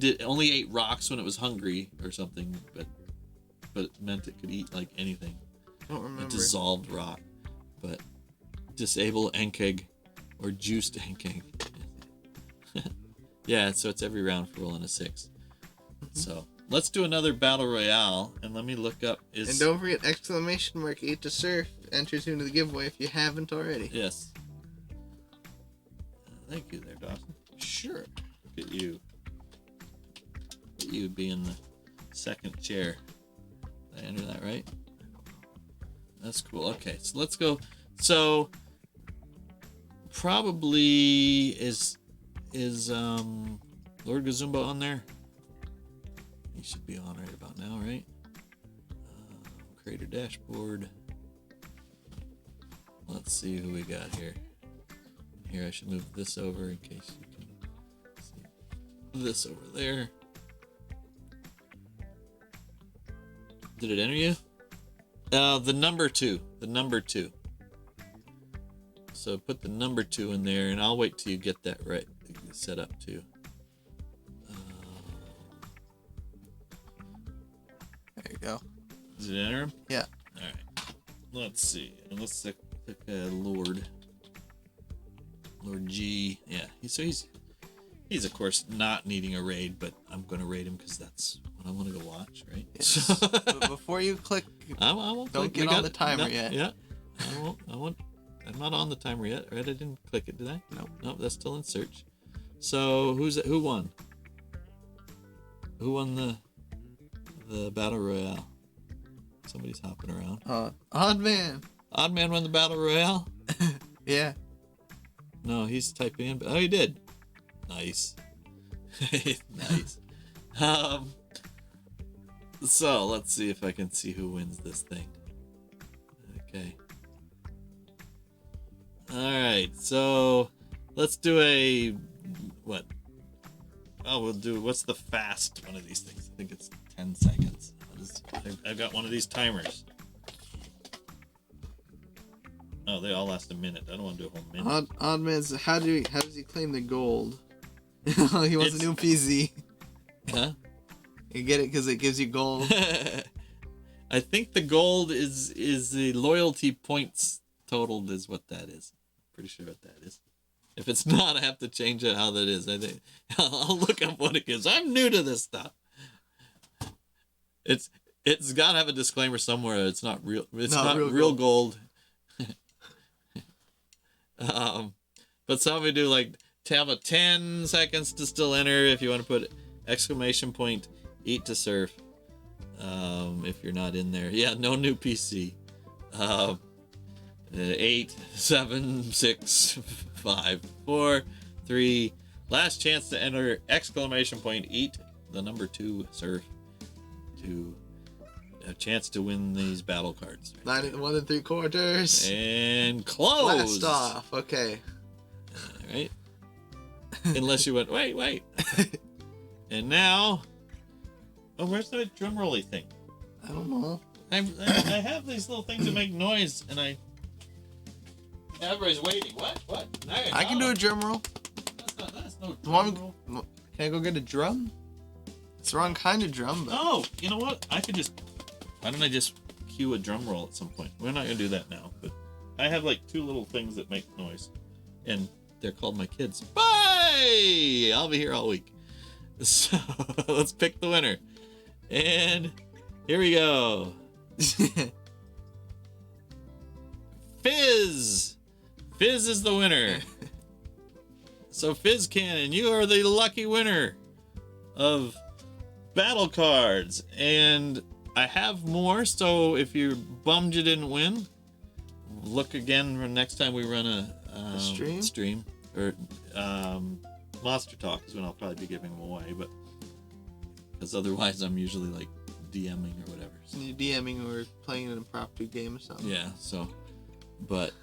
S1: ate rocks when it was hungry or something, but it meant it could eat like anything?
S2: I don't remember.
S1: A dissolved rock, but disable Ankhkheg or juiced Ankhkheg. Yeah, so it's every round for rolling a 6. So let's do another battle royale, and let me look up.
S2: And don't forget !8 to surf enters you into the giveaway if you haven't already.
S1: Yes. Thank you there, Dawson.
S2: Sure.
S1: Look at you. Look at you being the second chair. Did I enter that right? That's cool. Okay, so let's go. So probably is Lord Gazumba on there? He should be on right about now, right? Creator dashboard. Let's see who we got here. Here, I should move this over in case you can see this over there. Did it enter you? The number 2. The number 2. So put the number 2 in there, and I'll wait till you get that right set up too.
S2: There you go.
S1: Does it enter him?
S2: Yeah.
S1: All right. Let's see. Let's pick Lord G. Yeah. He's of course not needing a raid, but I'm going to raid him because that's what I want to go watch, right?
S2: Yes. But before you click,
S1: I won't
S2: don't
S1: click.
S2: get on the timer yet.
S1: Yeah. I won't. I'm not on the timer yet, right? I didn't click it, did I?
S2: Nope.
S1: Nope. That's still in search. So who won? Who won the battle royale? Somebody's hopping around.
S2: Odd Man.
S1: Odd Man won the battle royale?
S2: Yeah.
S1: No, he's typing in. Oh, he did. Nice. Nice. So let's see if I can see who wins this thing. Okay. All right. So let's do what? Oh, we'll do. What's the fast one of these things? I think it's 10 seconds. I've got one of these timers. Oh, they all last a minute. I don't want to do a whole minute.
S2: Odd Man's. How does he claim the gold? He wants a new PZ.
S1: Huh?
S2: You get it because it gives you gold.
S1: I think the gold is the loyalty points totaled is what that is. Pretty sure what that is. If it's not, I have to change it how that is. I think I'll look up what it gives. I'm new to this stuff. It's got to have a disclaimer somewhere. It's not real. It's not real gold. But some we do like have a 10 seconds to still enter if you want to put exclamation point eat to surf. If you're not in there. Yeah, no new PC. 8, 7, 6, 5, 4, 3. Last chance to enter exclamation point eat the number 2 surf to a chance to win these battle cards.
S2: 9 1 3/4.
S1: And close.
S2: Blast off. Okay.
S1: All right. Unless you went, wait. And now, oh, where's the drum rolly thing?
S2: I don't know.
S1: I have these little things that make noise, and everybody's waiting. What?
S2: I can do a drum roll.
S1: That's no drum roll.
S2: Can I go get a drum? It's the wrong kind of drum, but...
S1: Oh, you know what? Why don't I just cue a drum roll at some point? We're not gonna do that now, but I have like 2 little things that make noise, and they're called my kids. Bye! I'll be here all week. So let's pick the winner, and here we go. Fizz is the winner. So Fizz Cannon, you are the lucky winner of battle cards, and I have more, so if you're bummed you didn't win, look again for next time we run a stream or Monster Talk is when I'll probably be giving them away, but because otherwise I'm usually like DMing or whatever. So.
S2: You're DMing or playing an impromptu game or something.
S1: Yeah, so, but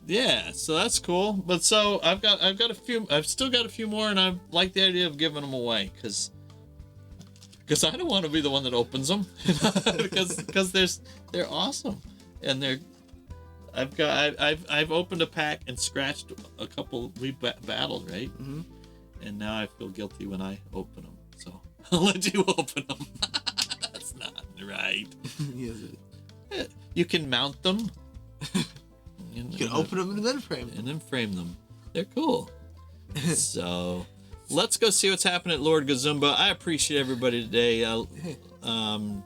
S1: yeah, so that's cool. But so I've still got a few more, and I like the idea of giving them away because I don't want to be the one that opens them because they're awesome, and I've opened a pack and scratched a couple we battled, right?
S2: Mm-hmm.
S1: And now I feel guilty when I open them, so I'll let you open them. That's not right.
S2: Yes,
S1: you can mount them.
S2: You can open them and then frame them.
S1: And then frame them. They're cool. So, let's go see what's happening at Lord Gazumba. I appreciate everybody today. Troll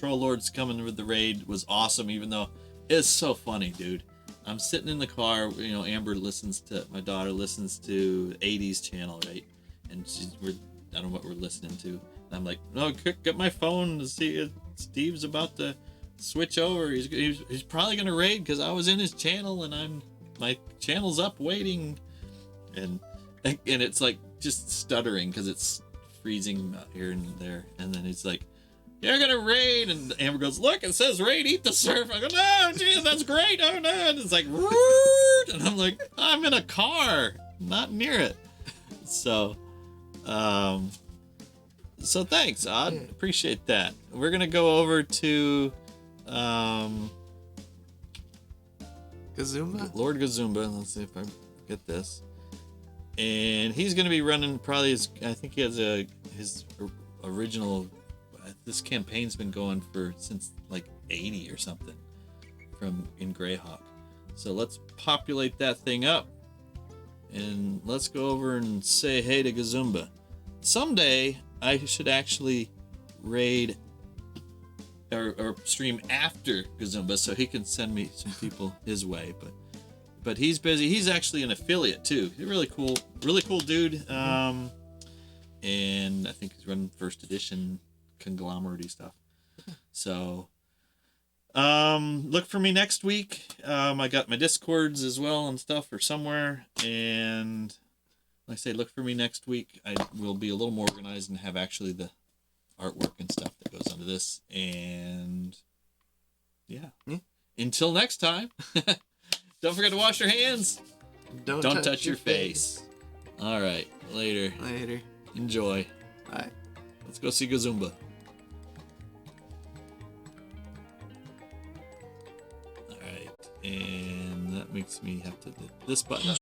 S1: Lord's coming with the raid was awesome, even though it's so funny, dude. I'm sitting in the car, Amber my daughter listens to AD's channel, right? And I don't know what we're listening to. And I'm like, no, quick, get my phone to see if Steve's about to switch over. He's probably going to raid because I was in his channel and my channel's up waiting. And it's like just stuttering because it's freezing here and there. And then he's like, you're gonna raid, and Amber goes, look, it says raid, eat the surf. I go, no, geez, that's great. Oh no, and it's like, and I'm like, I'm in a car, not near it. So thanks, Odd. Appreciate that. We're gonna go over to
S2: Gazumba?
S1: Lord Gazumba. Let's see if I get this. And he's gonna be running probably I think he has his original. This campaign's been going since like 80 or something in Greyhawk. So let's populate that thing up and let's go over and say hey to Gazumba. Someday I should actually raid or stream after Gazumba so he can send me some people his way, but he's busy. He's actually an affiliate too. He's really cool dude. And I think he's running first edition conglomerate stuff. So look for me next week. I got my Discords as well and stuff or somewhere, and like I say, look for me next week. I will be a little more organized and have actually the artwork and stuff that goes under this. And yeah. Until next time, don't forget to wash your hands. Don't touch your face. All right, later. Enjoy.
S2: Bye.
S1: Let's go see Gazumba. All right, and that makes me have to hit this button.